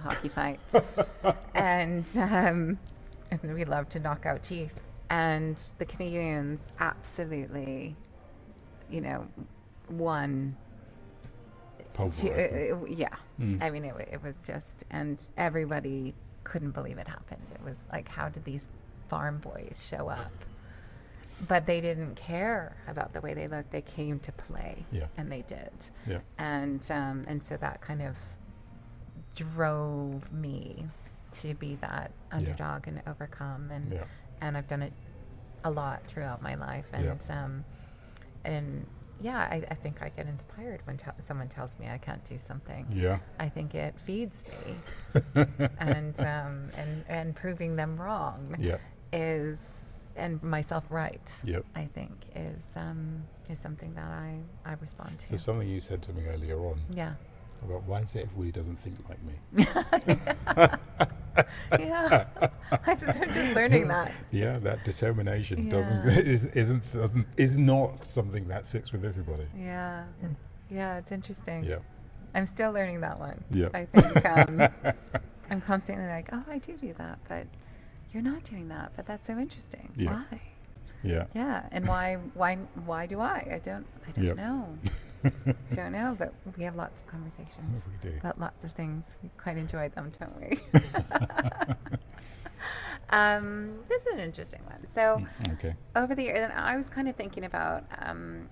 hockey fight. And we love to knock out teeth. And the Canadians absolutely, won. Pulverized. I mean, it was just, and everybody couldn't believe it happened. It was like, how did these farm boys show up? But they didn't care about the way they looked. They came to play, and they did. Yeah. And so that kind of drove me to be that underdog and overcome. And I've done it a lot throughout my life. And I think I get inspired when someone tells me I can't do something. Yeah. I think it feeds me, and proving them wrong is, and myself right. I think is something that I respond to. So something you said to me earlier on. Yeah. About why is it everybody doesn't think like me? Yeah. I'm just learning that. Yeah, that determination is not something that sits with everybody. Yeah. Yeah, it's interesting. Yeah. I'm still learning that one. Yeah. I think I'm constantly like, oh, I do that, but you're not doing that. But that's so interesting. Yeah. Why? Yeah. Yeah. And why do I? I don't know. I don't know, but we have lots of conversations We do. about lots of things. We quite enjoy them, don't we? This is an interesting one. So Okay. over the years, and I was kind of thinking about,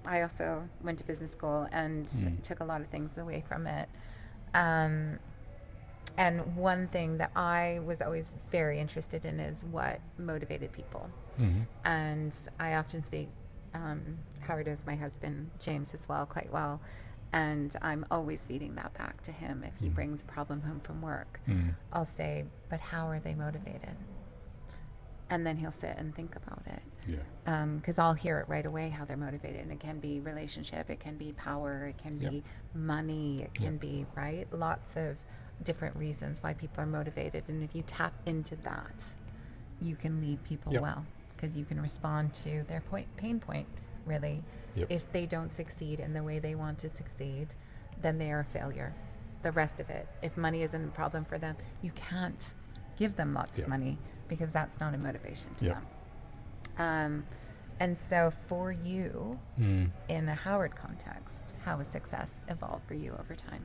I also went to business school and took a lot of things away from it. And one thing that I was always very interested in is what motivated people. And I often speak, Howard is my husband, James as well, quite well. And I'm always feeding that back to him. If he brings a problem home from work, I'll say, but how are they motivated? And then he'll sit and think about it. Yeah. Because I'll hear it right away how they're motivated. And it can be relationship, it can be power, it can be money, it can be, right? Lots of different reasons why people are motivated. And if you tap into that, you can lead people well. Because you can respond to their pain point, really. If they don't succeed in the way they want to succeed, then they are a failure. The rest of it, if money isn't a problem for them, you can't give them lots of money because that's not a motivation to them. And so for you, in a Howard context, how has success evolved for you over time?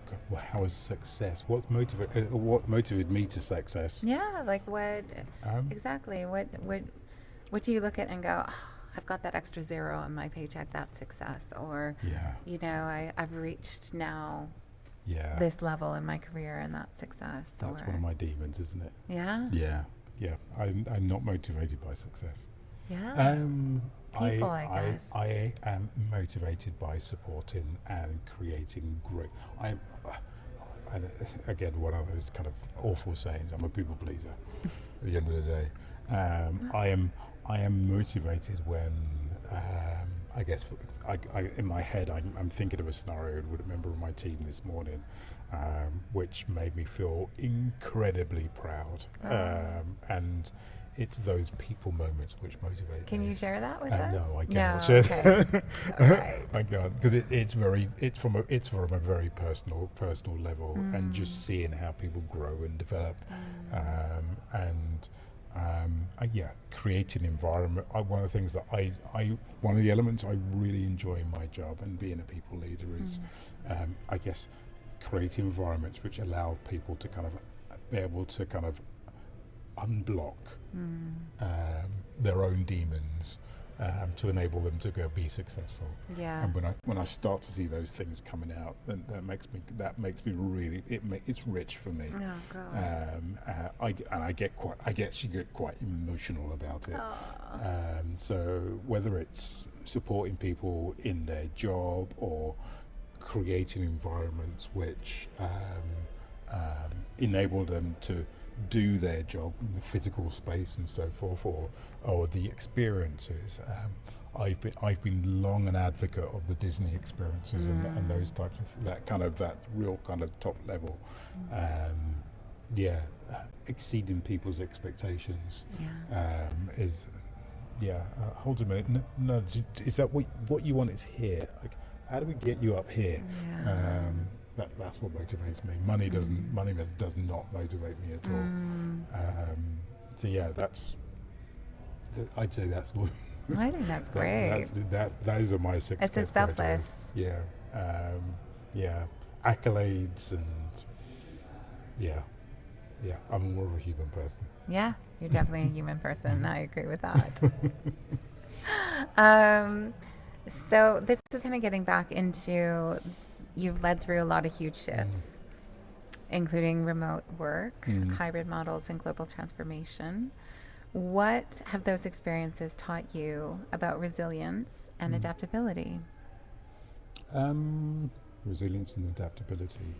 Okay. Well, how is success? What motivated me to success? Yeah, like what exactly? What do you look at and go, oh, I've got that extra zero on my paycheck, that's success? Or I've reached now this level in my career and that's success. That's one of my demons, isn't it? Yeah. Yeah. I'm not motivated by success. Yeah. People, I guess. I am motivated by supporting and creating great. I'm, and again, one of those kind of awful sayings. I'm a people pleaser. At the end of the day, I am motivated when I guess in my head I'm thinking of a scenario with a member of my team this morning, which made me feel incredibly proud, and it's those people moments which motivate Can me. you share that with us? No, I cannot No, share okay. that. All right. I can't because it's from a very personal level, and just seeing how people grow and develop, and yeah, creating environment. One of the things that one of the elements I really enjoy in my job and being a people leader is, I guess, creating environments which allow people to kind of be able to kind of unblock their own demons, to enable them to go be successful. Yeah. And when I start to see those things coming out, then that makes me really it's rich for me. Oh God. I get quite emotional about it. So whether it's supporting people in their job or creating environments which enable them to do their job in the physical space and so forth, or the experiences. I've been long an advocate of the Disney experiences and those types of that real kind of top level, exceeding people's expectations is. Hold a minute. No, is that what you want? Is here? Like, how do we get you up here? Yeah. That's what motivates me. Money does not motivate me at all. So yeah, I'd say that's what. I think that's great. Those are my success. It's a selfless. Criteria. Yeah, accolades and yeah. I'm more of a human person. Yeah, you're definitely a human person. I agree with that. So this is kind of getting back into, you've led through a lot of huge shifts, including remote work, hybrid models, and global transformation. What have those experiences taught you about resilience and adaptability? Resilience and adaptability.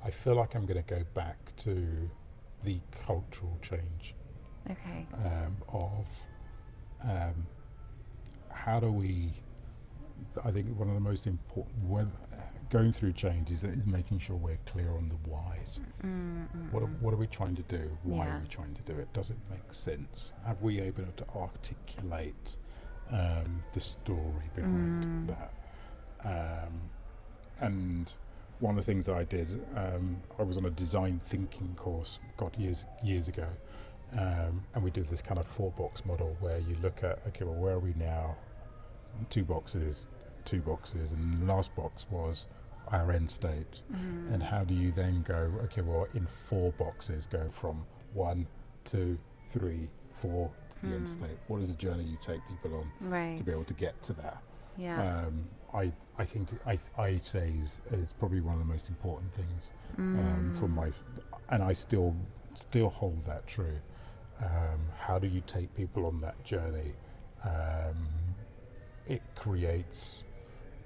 I feel like I'm going to go back to the cultural change. Okay. Of how do we, I think one of the most important, going through change is making sure we're clear on the whys. What are we trying to do? Why are we trying to do it? Does it make sense? Have we able to articulate the story behind that? And one of the things that I did, I was on a design thinking course, years ago, and we did this kind of 4-box model where you look at, okay, well, where are we now? 2 boxes, and the last box was our end state. And how do you then go, okay, well, in 4 boxes, go from 1, 2, 3, 4 to the end state? What is the journey you take people on to be able to get to that? Yeah. I think I say is probably one of the most important things from my, and I still hold that true. How do you take people on that journey? It creates,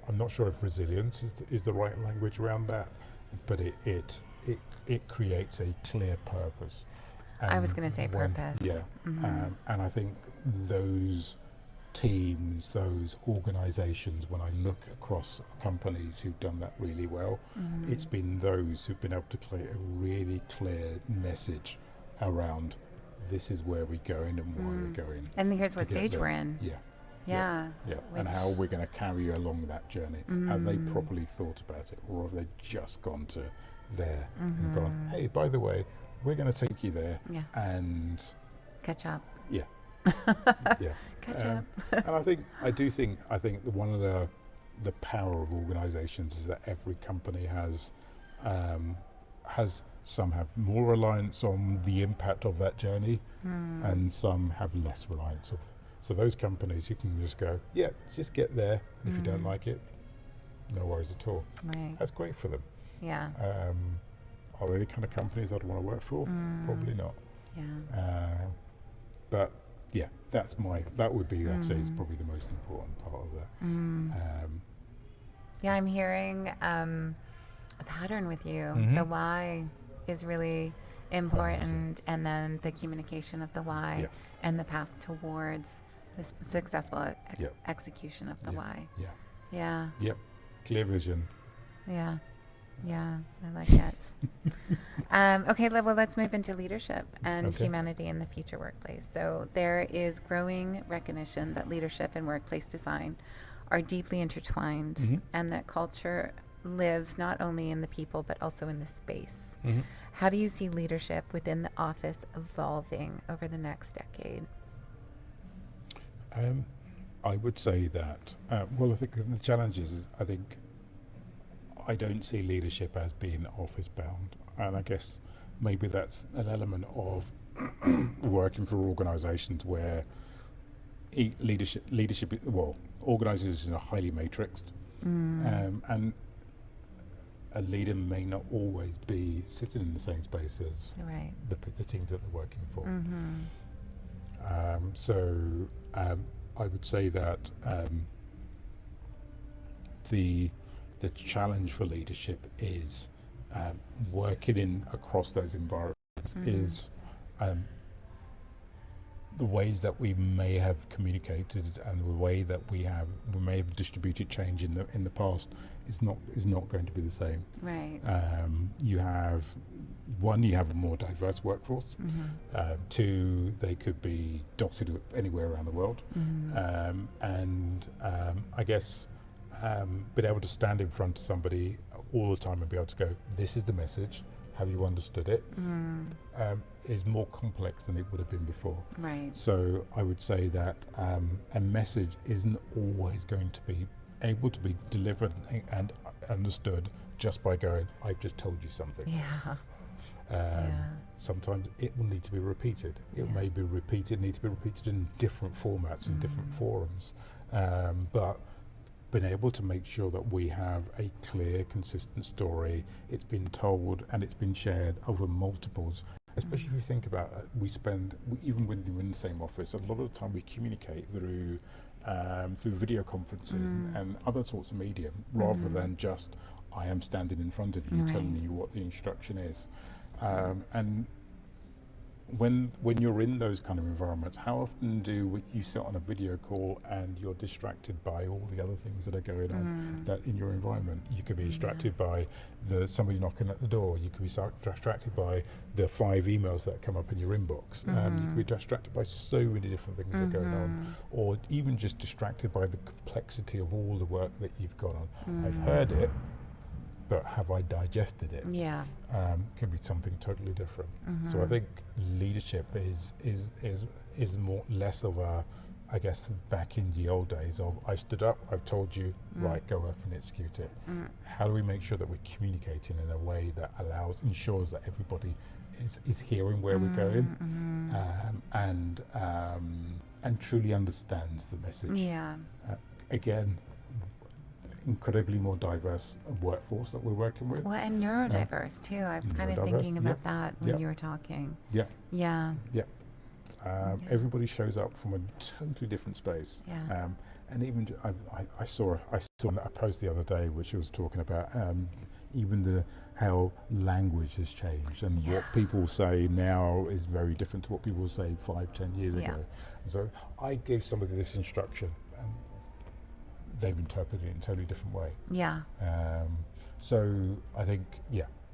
I'm not sure if resilience is the right language around that, but it creates a clear purpose. I was going to say purpose. Yeah. And I think those teams, those organizations, when I look across companies who've done that really well, it's been those who've been able to create a really clear message around this is where we're going and why we're going. And here's what stage we're in. Yeah. And how we're going to carry you along that journey. Have they properly thought about it, or have they just gone to there and gone, hey, by the way, we're going to take you there and catch up. Yeah. Catch up. And I think that one of the power of organizations is that every company has some have more reliance on the impact of that journey, and some have less reliance of. So those companies, you can just go, just get there. If you don't like it, no worries at all. Right. That's great for them. Yeah. Are they the kind of companies I'd want to work for? Probably not. Yeah. But yeah, that would be, I'd say, is probably the most important part of that. Yeah, I'm hearing a pattern with you. The why is really important, and then the communication of the why and the path towards the successful execution of the why. Yeah. Yep. Clear vision. Yeah. Yeah, I like it. Okay, well, let's move into leadership and humanity in the future workplace. So there is growing recognition that leadership and workplace design are deeply intertwined, and that culture lives not only in the people but also in the space. How do you see leadership within the office evolving over the next decade? I would say that, well, I think the challenge is, I think I don't see leadership as being office bound. And I guess maybe that's an element of working for organisations where leadership, well, organisations are highly matrixed. And a leader may not always be sitting in the same space as the teams that they're working for. So I would say that the challenge for leadership is working in across those environments, is the ways that we may have communicated and the way that we may have distributed change in the past is not going to be the same. Right. You have a more diverse workforce. Two, they could be dotted anywhere around the world. And I guess being able to stand in front of somebody all the time and be able to go, this is the message, have you understood it, is more complex than it would have been before. Right. So I would say that a message isn't always going to be able to be delivered and understood just by going, I've just told you something. Sometimes it will need to be repeated. It may be repeated, need to be repeated in different formats and different forums. But being able to make sure that we have a clear, consistent story, it's been told and it's been shared over multiples. Especially if you think about it, even when we're in the same office, a lot of the time we communicate through video conferencing and other sorts of medium, rather than just, I am standing in front of you telling you what the instruction is. And when you're in those kind of environments, how often do you sit on a video call and you're distracted by all the other things that are going on that in your environment? You could be distracted by somebody knocking at the door. You could be distracted by the 5 emails that come up in your inbox. You could be distracted by so many different things that are going on, or even just distracted by the complexity of all the work that you've got on. I've heard it, but have I digested it? Can be something totally different. So I think leadership is more less of a, I guess, back in the old days of, I stood up, I've told you, right, go off and execute it. How do we make sure that we're communicating in a way that ensures that everybody is hearing where we're going, and truly understands the message? Again, incredibly more diverse workforce that we're working with. Well, and neurodiverse too. I was kind of thinking about that when you were talking. Everybody shows up from a totally different space. And even I saw a post the other day which was talking about even how language has changed, and what people say now is very different to what people say 5-10 years ago. And so I gave somebody this instruction, and they've interpreted it in a totally different way. So I think,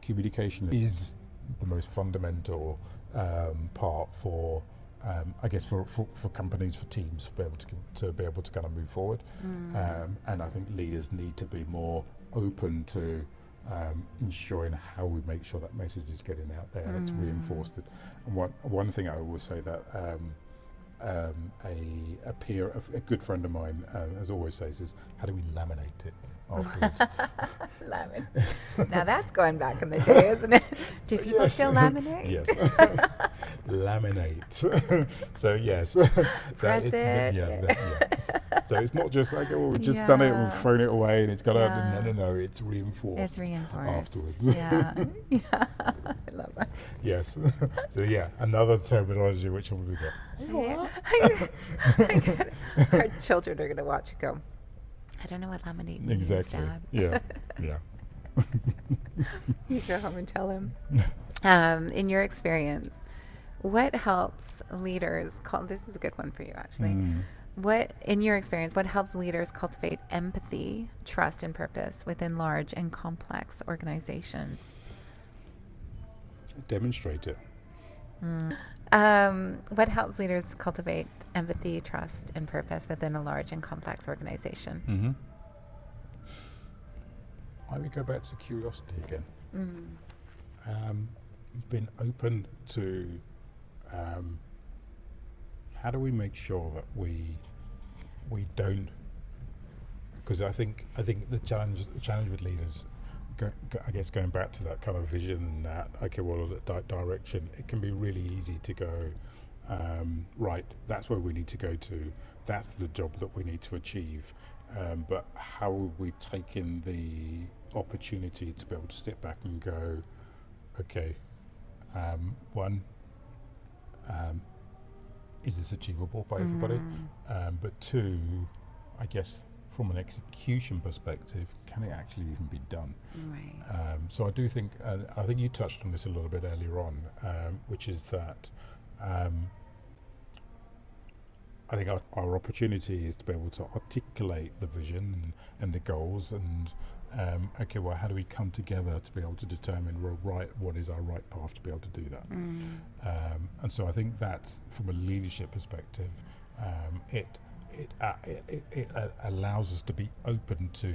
communication is the most fundamental part for, I guess, for companies, for teams, to be able to kind of move forward. And I think leaders need to be more open to ensuring how we make sure that message is getting out there and it's reinforced. And one thing I always say that a good friend of mine as always says is, how do we laminate it afterwards? Now that's going back in the day, isn't it? Do people still laminate? Yes. Laminate. So yes. Press it. So it's not just like, oh, we've just done it, we've thrown it away and it's got out. No, it's reinforced. It's reinforced afterwards. I I love that. Yes. So yeah, another terminology which will be good. I get it. Our children are going to watch and go, I don't know what laminate means, Exactly. Dad. Yeah. Yeah. You go home and tell him. In your experience, what helps leaders this is a good one for you, actually. In your experience, what helps leaders cultivate empathy, trust, and purpose within large and complex organizations? Demonstrate it. What helps leaders cultivate empathy, trust, and purpose within a large and complex organization? Mm-hmm. I would go back to curiosity again. Been open to how do we make sure that we don't, because I think the challenge with leaders, I guess going back to that kind of vision and that, okay, well, that direction, it can be really easy to go, right, that's where we need to go to, that's the job that we need to achieve, but how are we taking the opportunity to be able to step back and go, okay, one, is this achievable by everybody? But two, I guess from an execution perspective, can it actually even be done? Right. So I do think, I think you touched on this a little bit earlier on, which is that I think our opportunity is to be able to articulate the vision and the goals and okay, well, how do we come together to be able to determine, well, right, what is our right path to be able to do that? And so I think that's, from a leadership perspective, it allows us to be open to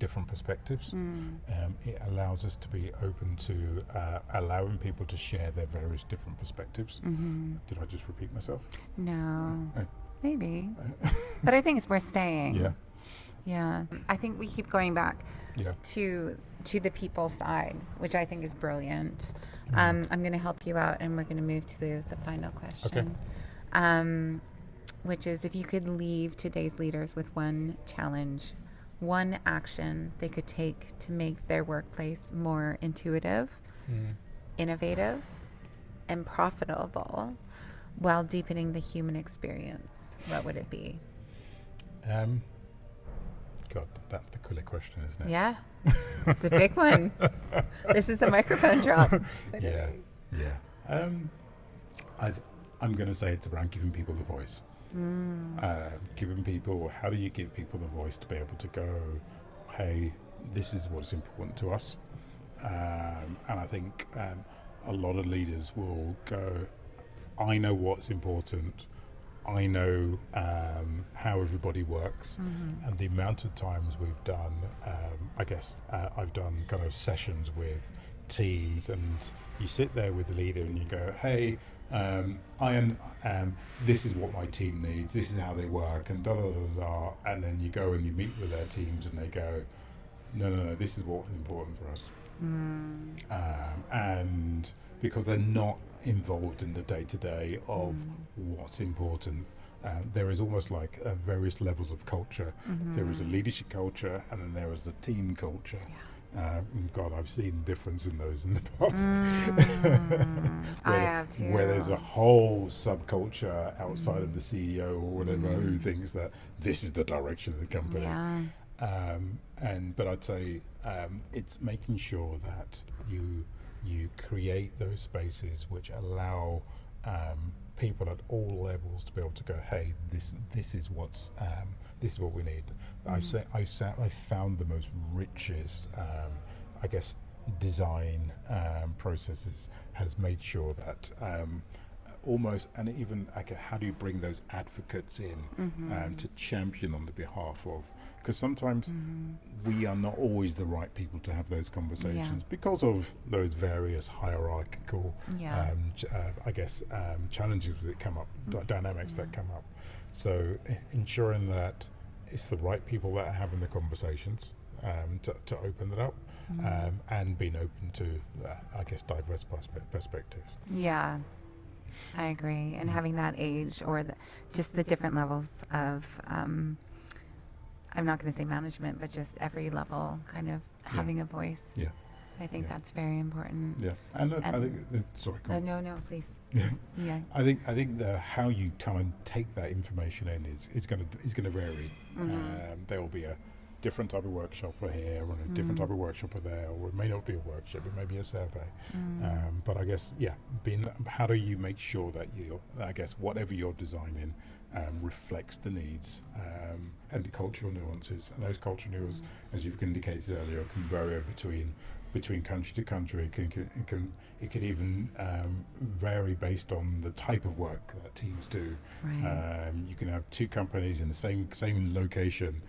different perspectives. It allows us to be open to allowing people to share their various different perspectives. Did I just repeat myself? No, maybe. But I think it's worth saying. Yeah. Yeah, I think we keep going back Yeah. to the people side, which I think is brilliant. I'm going to help you out, and we're going to move to the final question, which is, if you could leave today's leaders with one challenge, one action they could take to make their workplace more intuitive, innovative, and profitable while deepening the human experience, what would it be? God, that's the killer question, isn't it? Yeah, it's a big one. This is a microphone drop. Yeah. I'm going to say it's around giving people the voice. Giving people, how do you give people the voice to be able to go, hey, this is what's important to us. And I think a lot of leaders will go, I know what's important. I know how everybody works, and the amount of times we've done, I guess I've done kind of sessions with teams, and you sit there with the leader and you go, hey, this is what my team needs, this is how they work, and da-da-da-da, and then you go and you meet with their teams and they go, no, this is what's important for us. And because they're not involved in the day-to-day of what's important, there is almost like various levels of culture. There is a leadership culture, and then there is the team culture. God, I've seen difference in those in the past. I have too. Where there's a whole subculture outside of the CEO or whatever who thinks that this is the direction of the company. But I'd say it's making sure that you create those spaces which allow people at all levels to be able to go, hey, this is what we need. I found the most richest, I guess, design processes has made sure that almost, and even how do you bring those advocates in to champion on the behalf of, because sometimes we are not always the right people to have those conversations because of those various hierarchical challenges that come up, dynamics that come up. So ensuring that it's the right people that are having the conversations to open it up, and being open to diverse perspectives. Yeah, I agree. And having that age, or just the different levels of I'm not going to say management, but just every level kind of having a voice. I think Yeah. that's very important. Yeah, and I And- think sorry. Go on. No, please. Yeah. Yeah. I think the how you kind of take that information in is gonna vary. There will be a different type of workshop for here, or a different type of workshop for there, or it may not be a workshop, it may be a survey. But I guess how do you make sure that I guess whatever you're designing reflects the needs and the cultural nuances, and those cultural nuances, as you've indicated earlier, can vary between country to country. It can even vary based on the type of work that teams do. Right. You can have two companies in the same location,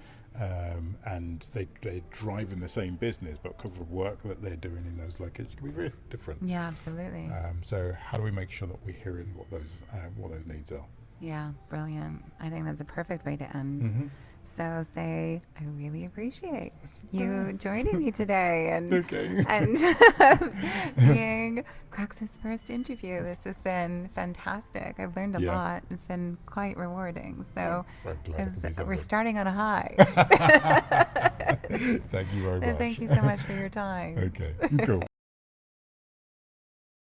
and they drive in the same business, but because of the work that they're doing in those locations, it can be very different. Yeah, absolutely. So how do we make sure that we're hearing what those needs are? Yeah, brilliant. I think that's a perfect way to end. So say, I really appreciate you joining me today and Okay. and being Crux's first interview. This has been fantastic. I've learned a Yeah. lot. It's been quite rewarding. So Very glad I could be we're something. starting on a high. Thank you very much. Thank you so much for your time. Okay, cool.